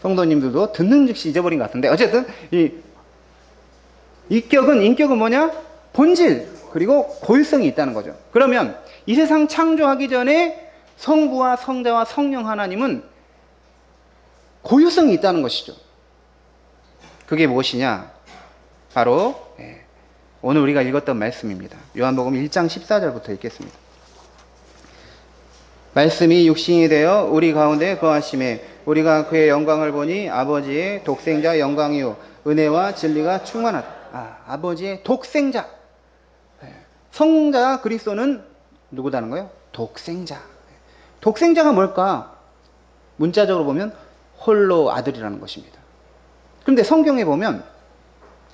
성도님들도 듣는 즉시 잊어버린 것 같은데, 어쨌든 인격은 뭐냐? 본질 그리고 고유성이 있다는 거죠. 그러면 이 세상 창조하기 전에 성부와 성자와 성령 하나님은 고유성이 있다는 것이죠. 그게 무엇이냐? 바로 오늘 우리가 읽었던 말씀입니다. 요한복음 1장 14절부터 읽겠습니다. 말씀이 육신이 되어 우리 가운데 거하심에 우리가 그의 영광을 보니 아버지의 독생자 영광이요 은혜와 진리가 충만하다. 아버지의 독생자. 성자 그리스도는 누구다는 거예요? 독생자. 독생자가 뭘까? 문자적으로 보면 홀로 아들이라는 것입니다. 그런데 성경에 보면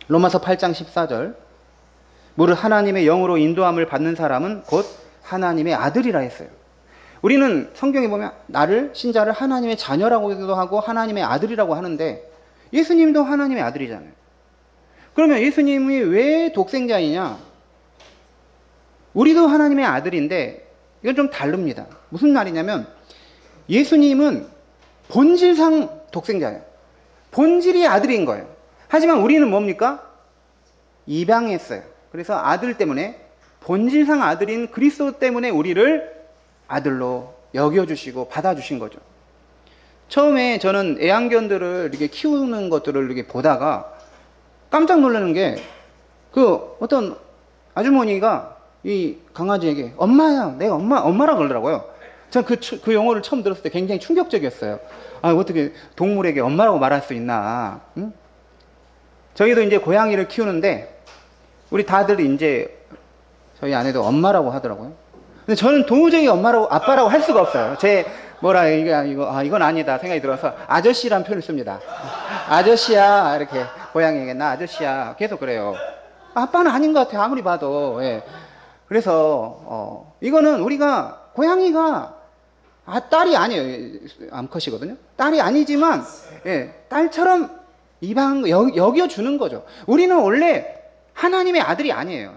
로마서 8장 14절, 무릇 하나님의 영으로 인도함을 받는 사람은 곧 하나님의 아들이라 했어요. 우리는 성경에 보면 나를, 신자를 하나님의 자녀라고도 하고 하나님의 아들이라고 하는데, 예수님도 하나님의 아들이잖아요. 그러면 예수님이 왜 독생자이냐? 우리도 하나님의 아들인데 이건 좀 다릅니다. 무슨 말이냐면, 예수님은 본질상 독생자예요. 본질이 아들인 거예요. 하지만 우리는 뭡니까? 입양했어요. 그래서 아들 때문에, 본질상 아들인 그리스도 때문에 우리를 아들로 여겨주시고 받아주신 거죠. 처음에 저는 애완견들을 이렇게 키우는 것들을 이렇게 보다가 깜짝 놀라는 게, 어떤 아주머니가 이 강아지에게 엄마야, 내가 엄마라고 그러더라고요. 전 그 용어를 처음 들었을 때 굉장히 충격적이었어요. 어떻게 동물에게 엄마라고 말할 수 있나. 응? 저희도 이제 고양이를 키우는데 우리 다들 이제 저희 아내도 엄마라고 하더라고요. 근데 저는 도저히 아빠라고 할 수가 없어요. 제 뭐라 이건 아니다 생각이 들어서 아저씨란 표현을 씁니다. 아저씨야 이렇게 고양이에게 나 아저씨야 계속 그래요. 아빠는 아닌 것 같아 아무리 봐도. 예. 그래서 이거는 우리가 고양이가 딸이 아니에요. 암컷이거든요. 딸이 아니지만 예, 딸처럼 여겨주는 거죠. 우리는 원래 하나님의 아들이 아니에요.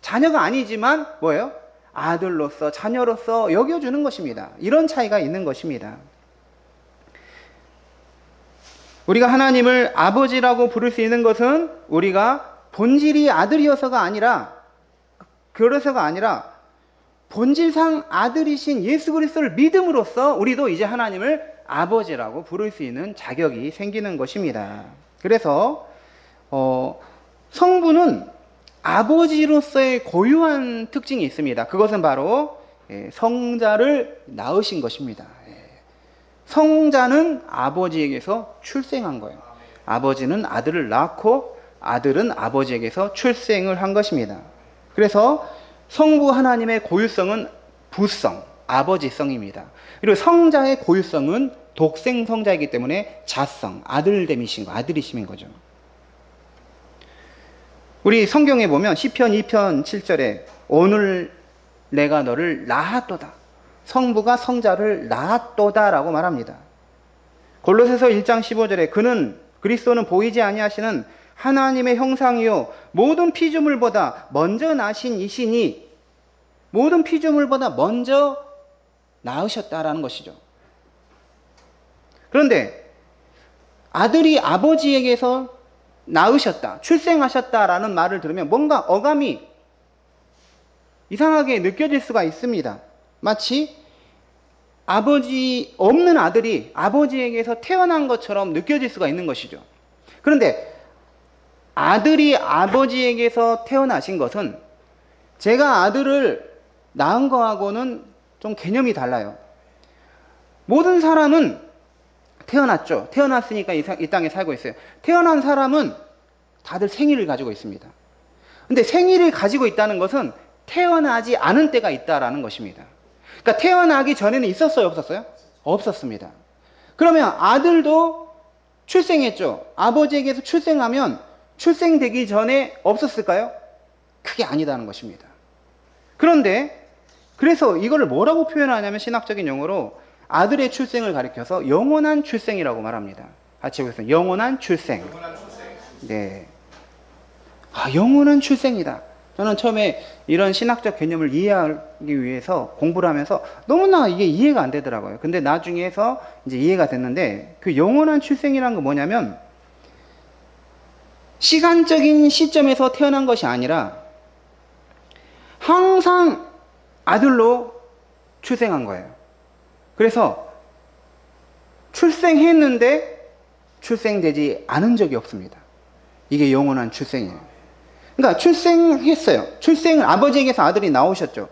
자녀가 아니지만 뭐예요? 아들로서 자녀로서 여겨주는 것입니다. 이런 차이가 있는 것입니다. 우리가 하나님을 아버지라고 부를 수 있는 것은 우리가 본질이 아들이어서가 아니라 그래서가 아니라 본질상 아들이신 예수 그리스도를 믿음으로써 우리도 이제 하나님을 아버지라고 부를 수 있는 자격이 생기는 것입니다. 그래서 성부는 아버지로서의 고유한 특징이 있습니다. 그것은 바로 성자를 낳으신 것입니다. 성자는 아버지에게서 출생한 거예요. 아버지는 아들을 낳고 아들은 아버지에게서 출생을 한 것입니다. 그래서 성부 하나님의 고유성은 부성, 아버지성입니다. 그리고 성자의 고유성은 독생 성자이기 때문에 자성, 아들됨이신 거, 아들이심인 거죠. 우리 성경에 보면 시편 2편 7절에 오늘 내가 너를 낳았도다. 성부가 성자를 낳았도다라고 말합니다. 골로새서 1장 15절에 그리스도는 보이지 아니하시는 하나님의 형상이요 모든 피조물보다 먼저 나신 이시니 모든 피조물보다 먼저 낳으셨다라는 것이죠. 그런데 아들이 아버지에게서 낳으셨다, 출생하셨다라는 말을 들으면 뭔가 어감이 이상하게 느껴질 수가 있습니다. 마치 아버지 없는 아들이 아버지에게서 태어난 것처럼 느껴질 수가 있는 것이죠. 그런데 아들이 아버지에게서 태어나신 것은 제가 아들을 낳은 거하고는 좀 개념이 달라요. 모든 사람은 태어났죠. 태어났으니까 이 땅에 살고 있어요. 태어난 사람은 다들 생일을 가지고 있습니다. 근데 생일을 가지고 있다는 것은 태어나지 않은 때가 있다라는 것입니다. 그러니까 태어나기 전에는 있었어요, 없었어요? 없었습니다. 그러면 아들도 출생했죠. 아버지에게서 출생하면 출생되기 전에 없었을까요? 그게 아니다는 것입니다. 그런데 그래서 이걸 뭐라고 표현하냐면 신학적인 용어로 아들의 출생을 가리켜서 영원한 출생이라고 말합니다. 같이 해보겠습니다. 영원한 출생. 네. 영원한 출생이다. 저는 처음에 이런 신학적 개념을 이해하기 위해서 공부를 하면서 너무나 이게 이해가 안 되더라고요. 근데 나중에서 이제 이해가 됐는데 그 영원한 출생이라는 건 뭐냐면 시간적인 시점에서 태어난 것이 아니라 항상 아들로 출생한 거예요. 그래서 출생했는데 출생되지 않은 적이 없습니다. 이게 영원한 출생이에요. 그러니까 출생했어요. 출생을 아버지에게서 아들이 나오셨죠.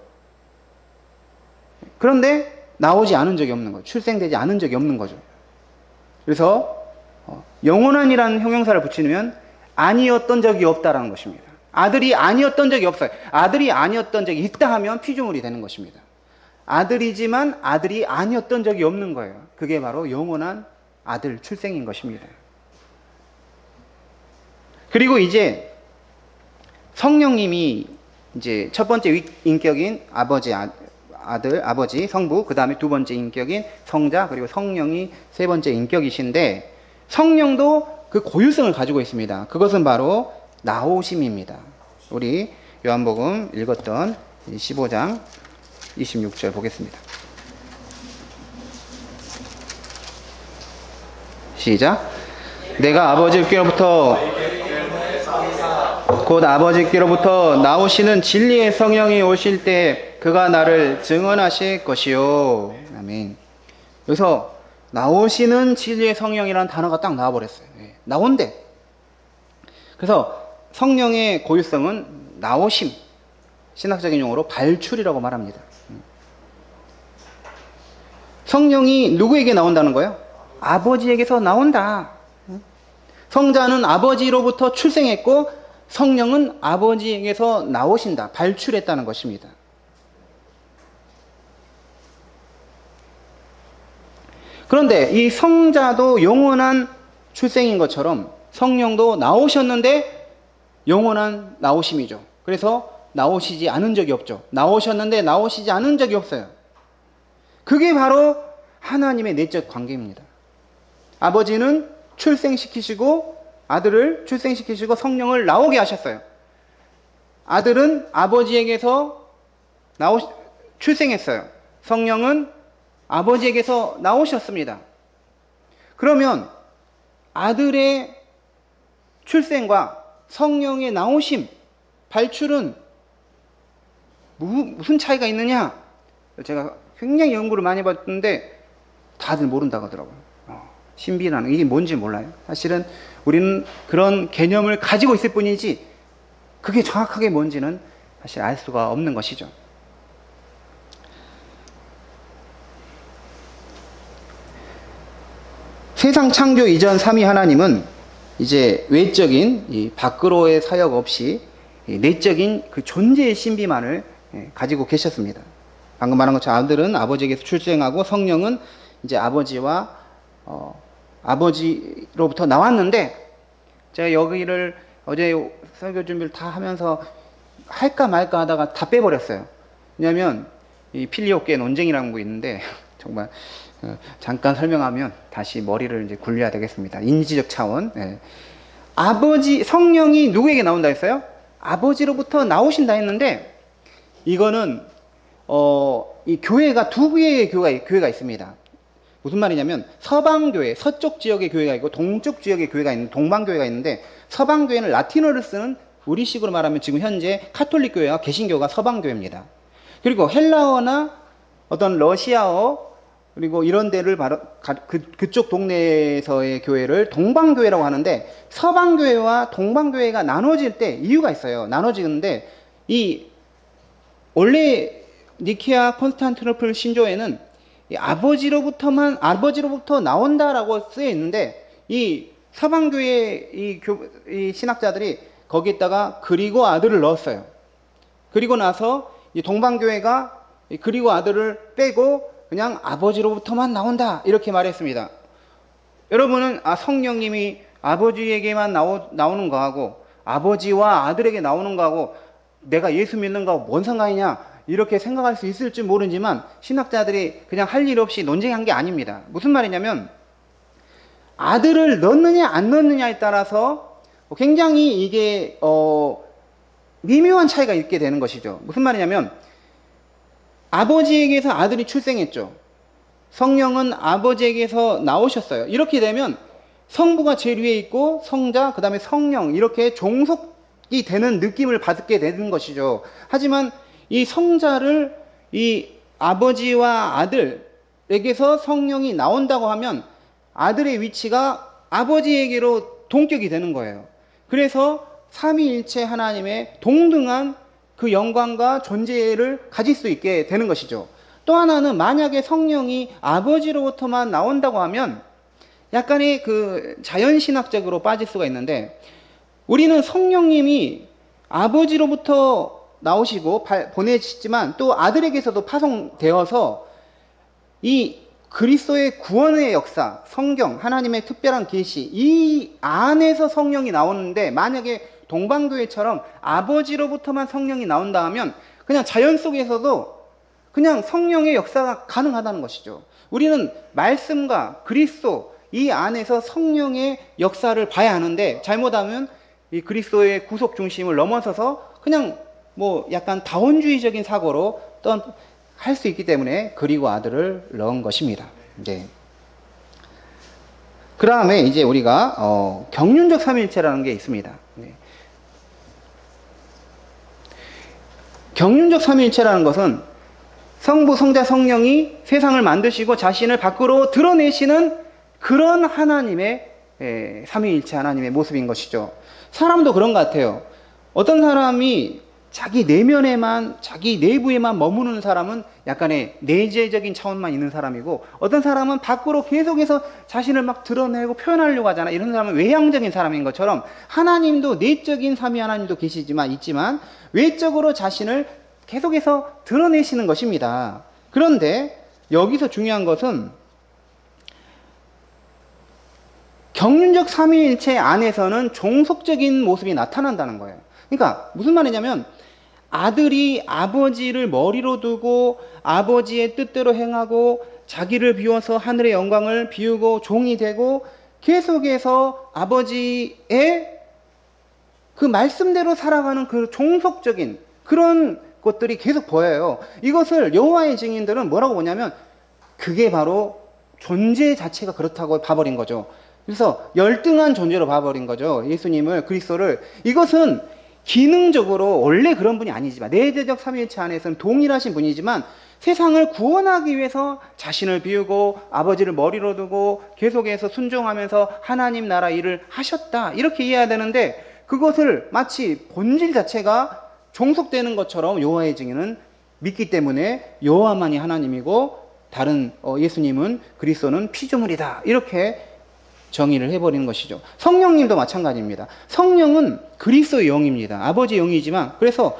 그런데 나오지 않은 적이 없는 거죠. 출생되지 않은 적이 없는 거죠. 그래서 영원한이라는 형용사를 붙이면 아니었던 적이 없다라는 것입니다. 아들이 아니었던 적이 없어요. 아들이 아니었던 적이 있다 하면 피조물이 되는 것입니다. 아들이지만 아들이 아니었던 적이 없는 거예요. 그게 바로 영원한 아들 출생인 것입니다. 그리고 이제 성령님이 이제 첫 번째 인격인 아버지, 성부, 그 다음에 두 번째 인격인 성자, 그리고 성령이 세 번째 인격이신데 성령도 그 고유성을 가지고 있습니다. 그것은 바로 나오심입니다. 우리 요한복음 읽었던 15장 26절 보겠습니다. 시작. 내가 아버지께로부터 곧 아버지께로부터 나오시는 진리의 성령이 오실 때 그가 나를 증언하실 것이요. 아멘. 여기서 나오시는 진리의 성령이라는 단어가 딱 나와버렸어요. 나온대. 그래서 성령의 고유성은 나오심, 신학적인 용어로 발출이라고 말합니다. 성령이 누구에게 나온다는 거예요? 아버지에게서 나온다. 성자는 아버지로부터 출생했고 성령은 아버지에게서 나오신다. 발출했다는 것입니다. 그런데 이 성자도 영원한 출생인 것처럼 성령도 나오셨는데 영원한 나오심이죠. 그래서 나오시지 않은 적이 없죠. 나오셨는데 나오시지 않은 적이 없어요. 그게 바로 하나님의 내적 관계입니다. 아버지는 출생시키시고 아들을 출생시키시고 성령을 나오게 하셨어요. 아들은 아버지에게서 출생했어요. 성령은 아버지에게서 나오셨습니다. 그러면 아들의 출생과 성령의 나오심, 발출은 무슨 차이가 있느냐? 제가 굉장히 연구를 많이 봤는데 다들 모른다고 하더라고요. 신비라는 이게 뭔지 몰라요. 사실은 우리는 그런 개념을 가지고 있을 뿐이지 그게 정확하게 뭔지는 사실 알 수가 없는 것이죠. 세상 창조 이전 삼위 하나님은 이제 외적인 이 밖으로의 사역 없이 내적인 그 존재의 신비만을 가지고 계셨습니다. 방금 말한 것처럼 아들은 아버지에게서 출생하고 성령은 이제 아버지로부터 나왔는데 제가 여기를 어제 설교 준비를 다 하면서 할까 말까 하다가 다 빼버렸어요. 왜냐하면 이 필리오께 논쟁이라는 거 있는데 정말 잠깐 설명하면 다시 머리를 이제 굴려야 되겠습니다. 인지적 차원. 성령이 누구에게 나온다 했어요? 아버지로부터 나오신다 했는데 이거는 이 교회가 두 개의 교회가 있습니다. 무슨 말이냐면 서방교회, 서쪽 지역의 교회가 있고 동쪽 지역의 교회가 있는 동방교회가 있는데 서방교회는 라틴어를 쓰는 우리식으로 말하면 지금 현재 카톨릭교회와 개신교가 서방교회입니다. 그리고 헬라어나 어떤 러시아어 그리고 이런 데를 바로 그쪽 동네에서의 교회를 동방교회라고 하는데 서방교회와 동방교회가 나눠질 때 이유가 있어요. 나눠지는데 원래 니케아 콘스탄티노플 신조에는 아버지로부터 나온다라고 쓰여 있는데 이 서방교회 이 신학자들이 거기에다가 그리고 아들을 넣었어요. 그리고 나서 이 동방교회가 그리고 아들을 빼고 그냥 아버지로부터만 나온다 이렇게 말했습니다. 여러분은 성령님이 아버지에게만 나오는 거하고 아버지와 아들에게 나오는 거하고 내가 예수 믿는 거하고 뭔 상관이냐 이렇게 생각할 수 있을지 모르지만 신학자들이 그냥 할 일 없이 논쟁한 게 아닙니다. 무슨 말이냐면 아들을 넣느냐 안 넣느냐에 따라서 굉장히 이게 미묘한 차이가 있게 되는 것이죠. 무슨 말이냐면 아버지에게서 아들이 출생했죠. 성령은 아버지에게서 나오셨어요. 이렇게 되면 성부가 제일 위에 있고 성자 그 다음에 성령 이렇게 종속이 되는 느낌을 받게 되는 것이죠. 하지만 이 성자를 이 아버지와 아들에게서 성령이 나온다고 하면 아들의 위치가 아버지에게로 동격이 되는 거예요. 그래서 삼위일체 하나님의 동등한 그 영광과 존재를 가질 수 있게 되는 것이죠. 또 하나는 만약에 성령이 아버지로부터만 나온다고 하면 약간의 그 자연신학적으로 빠질 수가 있는데 우리는 성령님이 아버지로부터 나오시고 보내시지만 또 아들에게서도 파송되어서 이 그리스도의 구원의 역사, 성경, 하나님의 특별한 계시 이 안에서 성령이 나오는데 만약에 동방교회처럼 아버지로부터만 성령이 나온다 하면 그냥 자연 속에서도 그냥 성령의 역사가 가능하다는 것이죠. 우리는 말씀과 그리스도 이 안에서 성령의 역사를 봐야 하는데 잘못하면 이 그리스도의 구속 중심을 넘어서서 그냥 뭐 약간 다원주의적인 사고로 할 수 있기 때문에 그리고 아들을 넣은 것입니다. 네. 그 다음에 이제 우리가 경륜적 삼위일체라는 게 있습니다. 네. 경륜적 삼위일체라는 것은 성부, 성자, 성령이 세상을 만드시고 자신을 밖으로 드러내시는 그런 하나님의 삼위일체 하나님의 모습인 것이죠. 사람도 그런 것 같아요. 어떤 사람이 자기 내면에만 자기 내부에만 머무르는 사람은 약간의 내재적인 차원만 있는 사람이고 어떤 사람은 밖으로 계속해서 자신을 막 드러내고 표현하려고 하잖아. 이런 사람은 외향적인 사람인 것처럼 하나님도 내적인 삼위 하나님도 있지만 외적으로 자신을 계속해서 드러내시는 것입니다. 그런데 여기서 중요한 것은 경륜적 삼위일체 안에서는 종속적인 모습이 나타난다는 거예요. 그러니까 무슨 말이냐면 아들이 아버지를 머리로 두고 아버지의 뜻대로 행하고 자기를 비워서 하늘의 영광을 비우고 종이 되고 계속해서 아버지의 그 말씀대로 살아가는 그 종속적인 그런 것들이 계속 보여요. 이것을 여호와의 증인들은 뭐라고 보냐면 그게 바로 존재 자체가 그렇다고 봐버린 거죠. 그래서 열등한 존재로 봐버린 거죠. 예수님을, 그리스도를. 이것은 기능적으로 원래 그런 분이 아니지만 내재적 삼위일체 안에서는 동일하신 분이지만 세상을 구원하기 위해서 자신을 비우고 아버지를 머리로 두고 계속해서 순종하면서 하나님 나라 일을 하셨다, 이렇게 이해해야 되는데 그것을 마치 본질 자체가 종속되는 것처럼 여호와의 증인은 믿기 때문에 여호와만이 하나님이고 다른 예수님은, 그리스도는 피조물이다, 이렇게 정의를 해버리는 것이죠. 성령님도 마찬가지입니다. 성령은 그리스도의 영입니다. 아버지의 영이지만, 그래서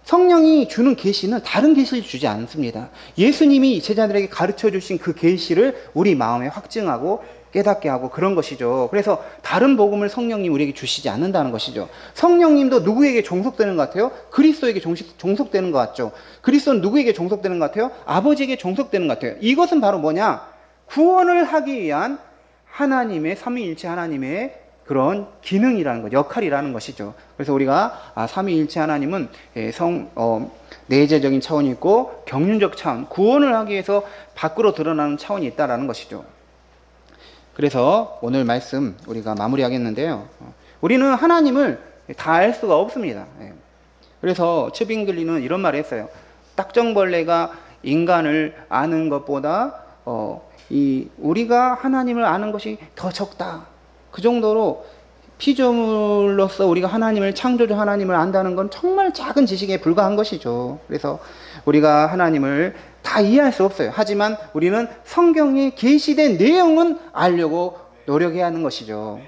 성령이 주는 계시는 다른 계시를 주지 않습니다. 예수님이 제자들에게 가르쳐 주신 그 계시를 우리 마음에 확증하고 깨닫게 하고 그런 것이죠. 그래서 다른 복음을 성령님 우리에게 주시지 않는다는 것이죠. 성령님도 누구에게 종속되는 것 같아요? 그리스도에게 종속되는 것 같죠. 그리스도는 누구에게 종속되는 것 같아요? 아버지에게 종속되는 것 같아요. 이것은 바로 뭐냐? 구원을 하기 위한 하나님의, 삼위일체 하나님의 그런 기능이라는 것, 역할이라는 것이죠. 그래서 우리가 삼위일체 하나님은 내재적인 차원이 있고 경륜적 차원, 구원을 하기 위해서 밖으로 드러나는 차원이 있다라는 것이죠. 그래서 오늘 말씀 우리가 마무리하겠는데요. 우리는 하나님을 다 알 수가 없습니다. 그래서 츠빙글리는 이런 말을 했어요. 딱정벌레가 인간을 아는 것보다 우리가 하나님을 아는 것이 더 적다. 그 정도로 피조물로서 우리가 하나님을, 창조주 하나님을 안다는 건 정말 작은 지식에 불과한 것이죠. 그래서 우리가 하나님을 다 이해할 수 없어요. 하지만 우리는 성경에 계시된 내용은 알려고 노력해야 하는 것이죠.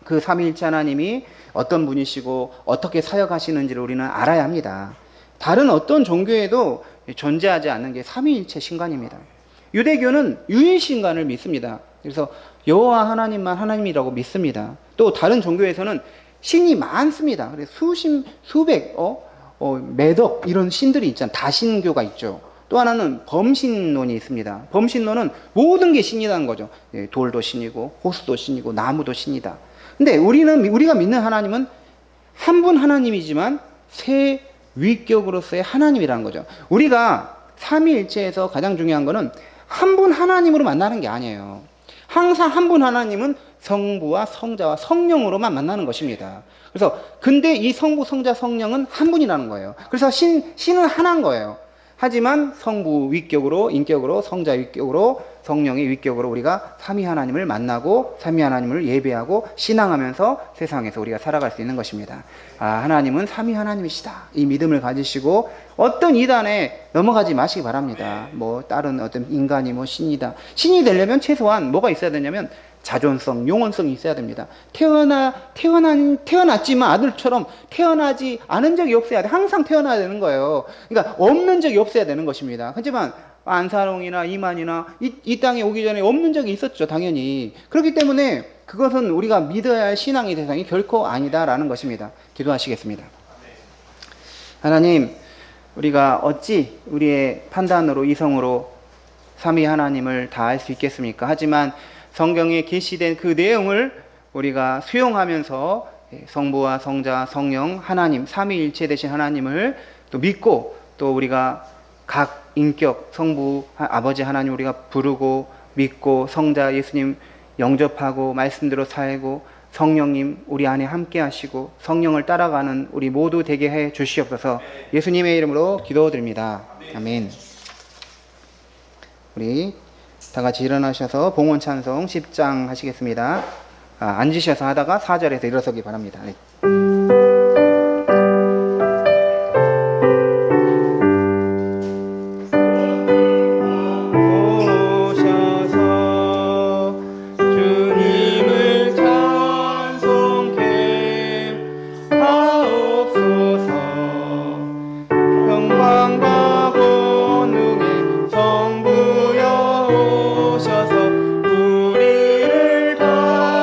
그 삼위일체 하나님이 어떤 분이시고 어떻게 사역하시는지를 우리는 알아야 합니다. 다른 어떤 종교에도 존재하지 않는 게 삼위일체 신관입니다. 유대교는 유일신관을 믿습니다. 그래서 여호와 하나님만 하나님이라고 믿습니다. 또 다른 종교에서는 신이 많습니다. 그래서 수백, 매덕 이런 신들이 있잖아요. 다신교가 있죠. 또 하나는 범신론이 있습니다. 범신론은 모든 게 신이라는 거죠. 돌도 신이고 호수도 신이고 나무도 신이다. 근데 우리가 믿는 하나님은 한 분 하나님이지만 세 위격으로서의 하나님이라는 거죠. 우리가 삼위일체에서 가장 중요한 거는 한 분 하나님으로 만나는 게 아니에요. 항상 한 분 하나님은 성부와 성자와 성령으로만 만나는 것입니다. 그래서 근데 이 성부, 성자, 성령은 한 분이라는 거예요. 그래서 신은 하나인 거예요. 하지만 성부 위격으로, 인격으로, 성자 위격으로, 성령의 위격으로 우리가 삼위 하나님을 만나고 삼위 하나님을 예배하고 신앙하면서 세상에서 우리가 살아갈 수 있는 것입니다. 하나님은 삼위 하나님이시다. 이 믿음을 가지시고 어떤 이단에 넘어가지 마시기 바랍니다. 다른 어떤 인간이 신이다. 신이 되려면 최소한 뭐가 있어야 되냐면 자존성, 용언성이 있어야 됩니다. 태어났지만 아들처럼 태어나지 않은 적이 없어야 돼. 항상 태어나야 되는 거예요. 그러니까 없는 적이 없어야 되는 것입니다. 하지만 안사롱이나 이만이나 이 땅에 오기 전에 없는 적이 있었죠, 당연히. 그렇기 때문에 그것은 우리가 믿어야 할 신앙의 대상이 결코 아니다라는 것입니다. 기도하시겠습니다. 하나님, 우리가 어찌 우리의 판단으로, 이성으로 삼위 하나님을 다 알 수 있겠습니까? 하지만 성경에 계시된 그 내용을 우리가 수용하면서 성부와 성자, 성령, 하나님, 삼위일체 되신 하나님을 또 믿고, 또 우리가 각 인격, 성부, 아버지 하나님 우리가 부르고 믿고, 성자 예수님 영접하고 말씀대로 살고, 성령님 우리 안에 함께 하시고 성령을 따라가는 우리 모두 되게 해 주시옵소서. 예수님의 이름으로 기도드립니다. 아멘. 우리 다 같이 일어나셔서 봉헌 찬송 10장 하시겠습니다. 앉으셔서 하다가 4절에서 일어서기 바랍니다. 네. 우리를 다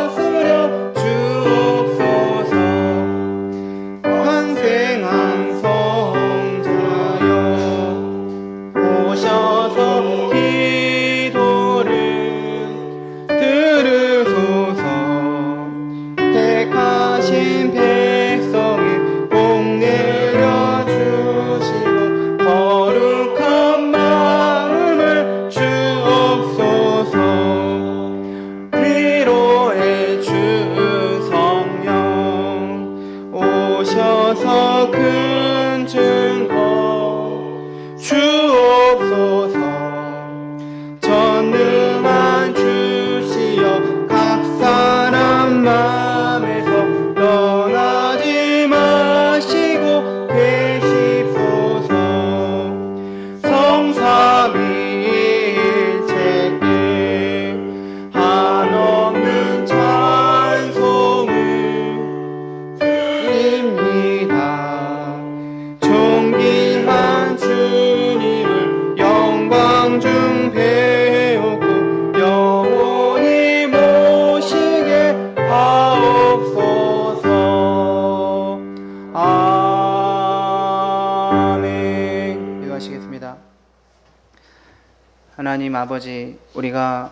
하나님 아버지, 우리가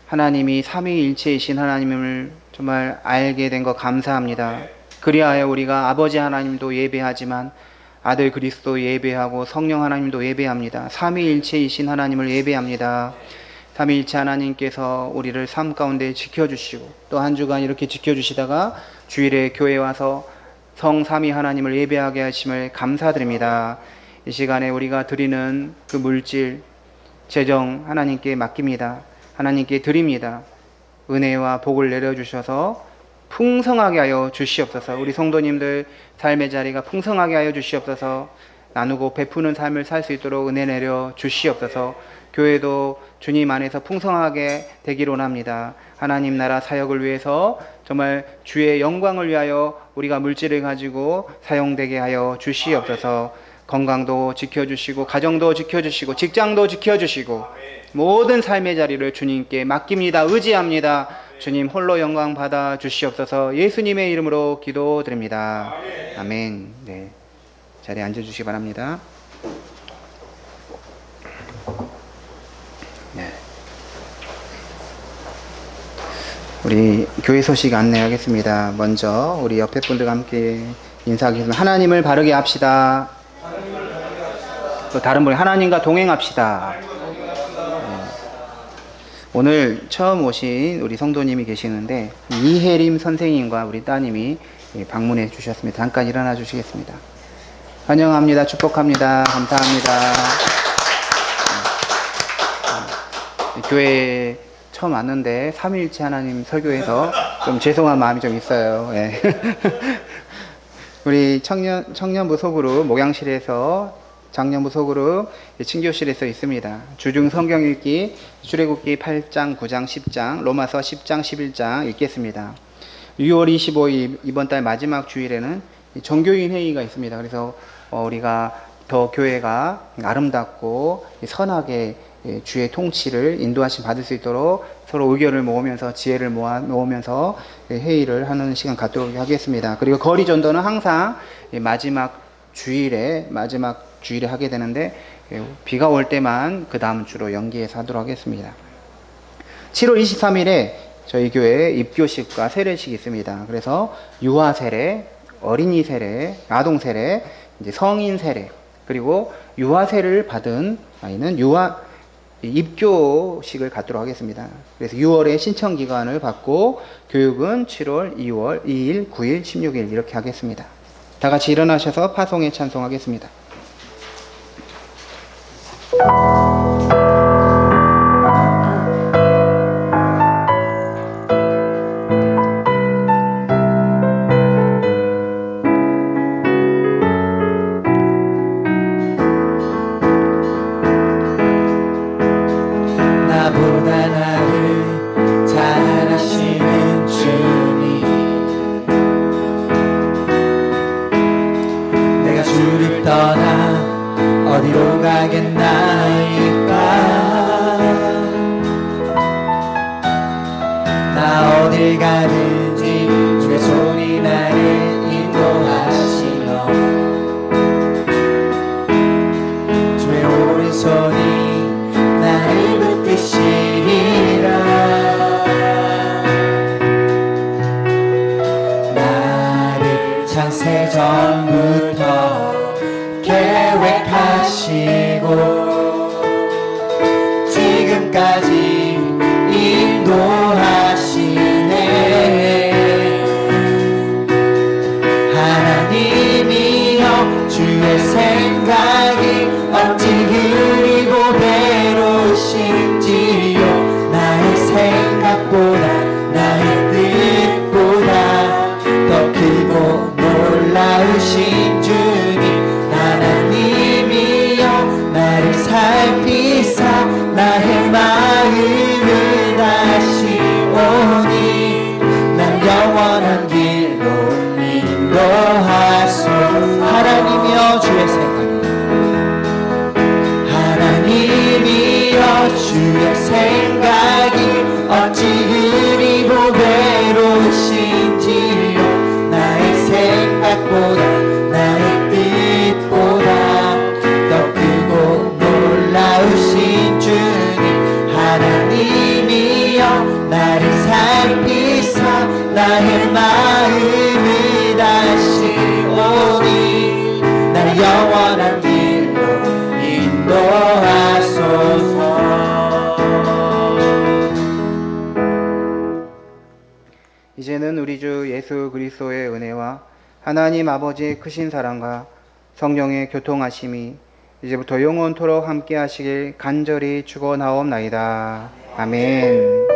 하나님이 삼위일체이신 하나님을 정말 알게 된 것 감사합니다. 그리하여 우리가 아버지 하나님도 예배하지만 아들 그리스도 예배하고 성령 하나님도 예배합니다. 삼위일체이신 하나님을 예배합니다. 삼위일체 하나님께서 우리를 삶 가운데 지켜주시고 또 한 주간 이렇게 지켜주시다가 주일에 교회에 와서 성삼위 하나님을 예배하게 하심을 감사드립니다. 이 시간에 우리가 드리는 그 물질, 재정 하나님께 맡깁니다. 하나님께 드립니다. 은혜와 복을 내려주셔서 풍성하게 하여 주시옵소서. 우리 성도님들 삶의 자리가 풍성하게 하여 주시옵소서. 나누고 베푸는 삶을 살 수 있도록 은혜 내려 주시옵소서. 교회도 주님 안에서 풍성하게 되기를 원합니다. 하나님 나라 사역을 위해서 정말 주의 영광을 위하여 우리가 물질을 가지고 사용되게 하여 주시옵소서. 건강도 지켜주시고 가정도 지켜주시고 직장도 지켜주시고 모든 삶의 자리를 주님께 맡깁니다. 의지합니다. 주님 홀로 영광 받아 주시옵소서. 예수님의 이름으로 기도드립니다. 아멘. 네, 자리에 앉아주시기 바랍니다. 네. 우리 교회 소식 안내하겠습니다. 먼저 우리 옆에 분들과 함께 인사하겠습니다. 하나님을 바르게 합시다. 또 다른 분이 하나님과 동행합시다. 오늘 처음 오신 우리 성도님이 계시는데 이혜림 선생님과 우리 따님이 방문해 주셨습니다. 잠깐 일어나 주시겠습니다. 환영합니다. 축복합니다. 감사합니다. 교회 처음 왔는데 삼위일체 하나님 설교해서 좀 죄송한 마음이 좀 있어요. 네. 우리 청년부 소그룹 목양실에서 장년부 소그룹 친교실에서 있습니다. 주중 성경 읽기, 출애굽기 8장, 9장, 10장, 로마서 10장, 11장 읽겠습니다. 6월 25일 이번 달 마지막 주일에는 정교인 회의가 있습니다. 그래서 우리가 더 교회가 아름답고 선하게 주의 통치를 인도하심 받을 수 있도록 서로 의견을 모으면서 지혜를 모으면서 회의를 하는 시간 갖도록 하겠습니다. 그리고 거리 전도는 항상 마지막 주일에 하게 되는데 비가 올 때만 그 다음 주로 연기해서 하도록 하겠습니다. 7월 23일에 저희 교회에 입교식과 세례식이 있습니다. 그래서 유아 세례, 어린이 세례, 아동 세례, 이제 성인 세례, 그리고 유아 세례를 받은 아이는 입교식을 갖도록 하겠습니다. 그래서 6월에 신청 기간을 받고 교육은 7월, 2월, 2일, 9일, 16일 이렇게 하겠습니다. 다 같이 일어나셔서 파송에 찬송하겠습니다. 나보다 나를 잘 아시는 주님, 내가 주를 떠나 어디로 가겠나이까. 나 어딜 가든지 주의 손이 나를 인도하시며 주의 오른손이 나를 붙드시리라. 나를 창세전부터 계획하시고 지금까지 인도하시네. 하나님이여 주의 생각이 어찌 그리 보배로우신지요. 나의 생각보다 나의 뜻보다 더 크고 놀라우신 주님, 하나님이여 나를 살피사 나의 마음을 다시 오니 난 영원한 길로 인도하소. 하나님이여 주의 생각이, 하나님이여 주의 생각이 어찌 그리 보배로우신지요. 나의 생각보다 나의 뜻보다 더 크고 놀라우신 나를 살피사 나의 마음을 다시 오니 날 영원한 길로 인도하소서. 이제는 우리 주 예수 그리스도의 은혜와 하나님 아버지의 크신 사랑과 성령의 교통하심이 이제부터 영원토록 함께 하시길 간절히 축원하옵나이다. 아멘.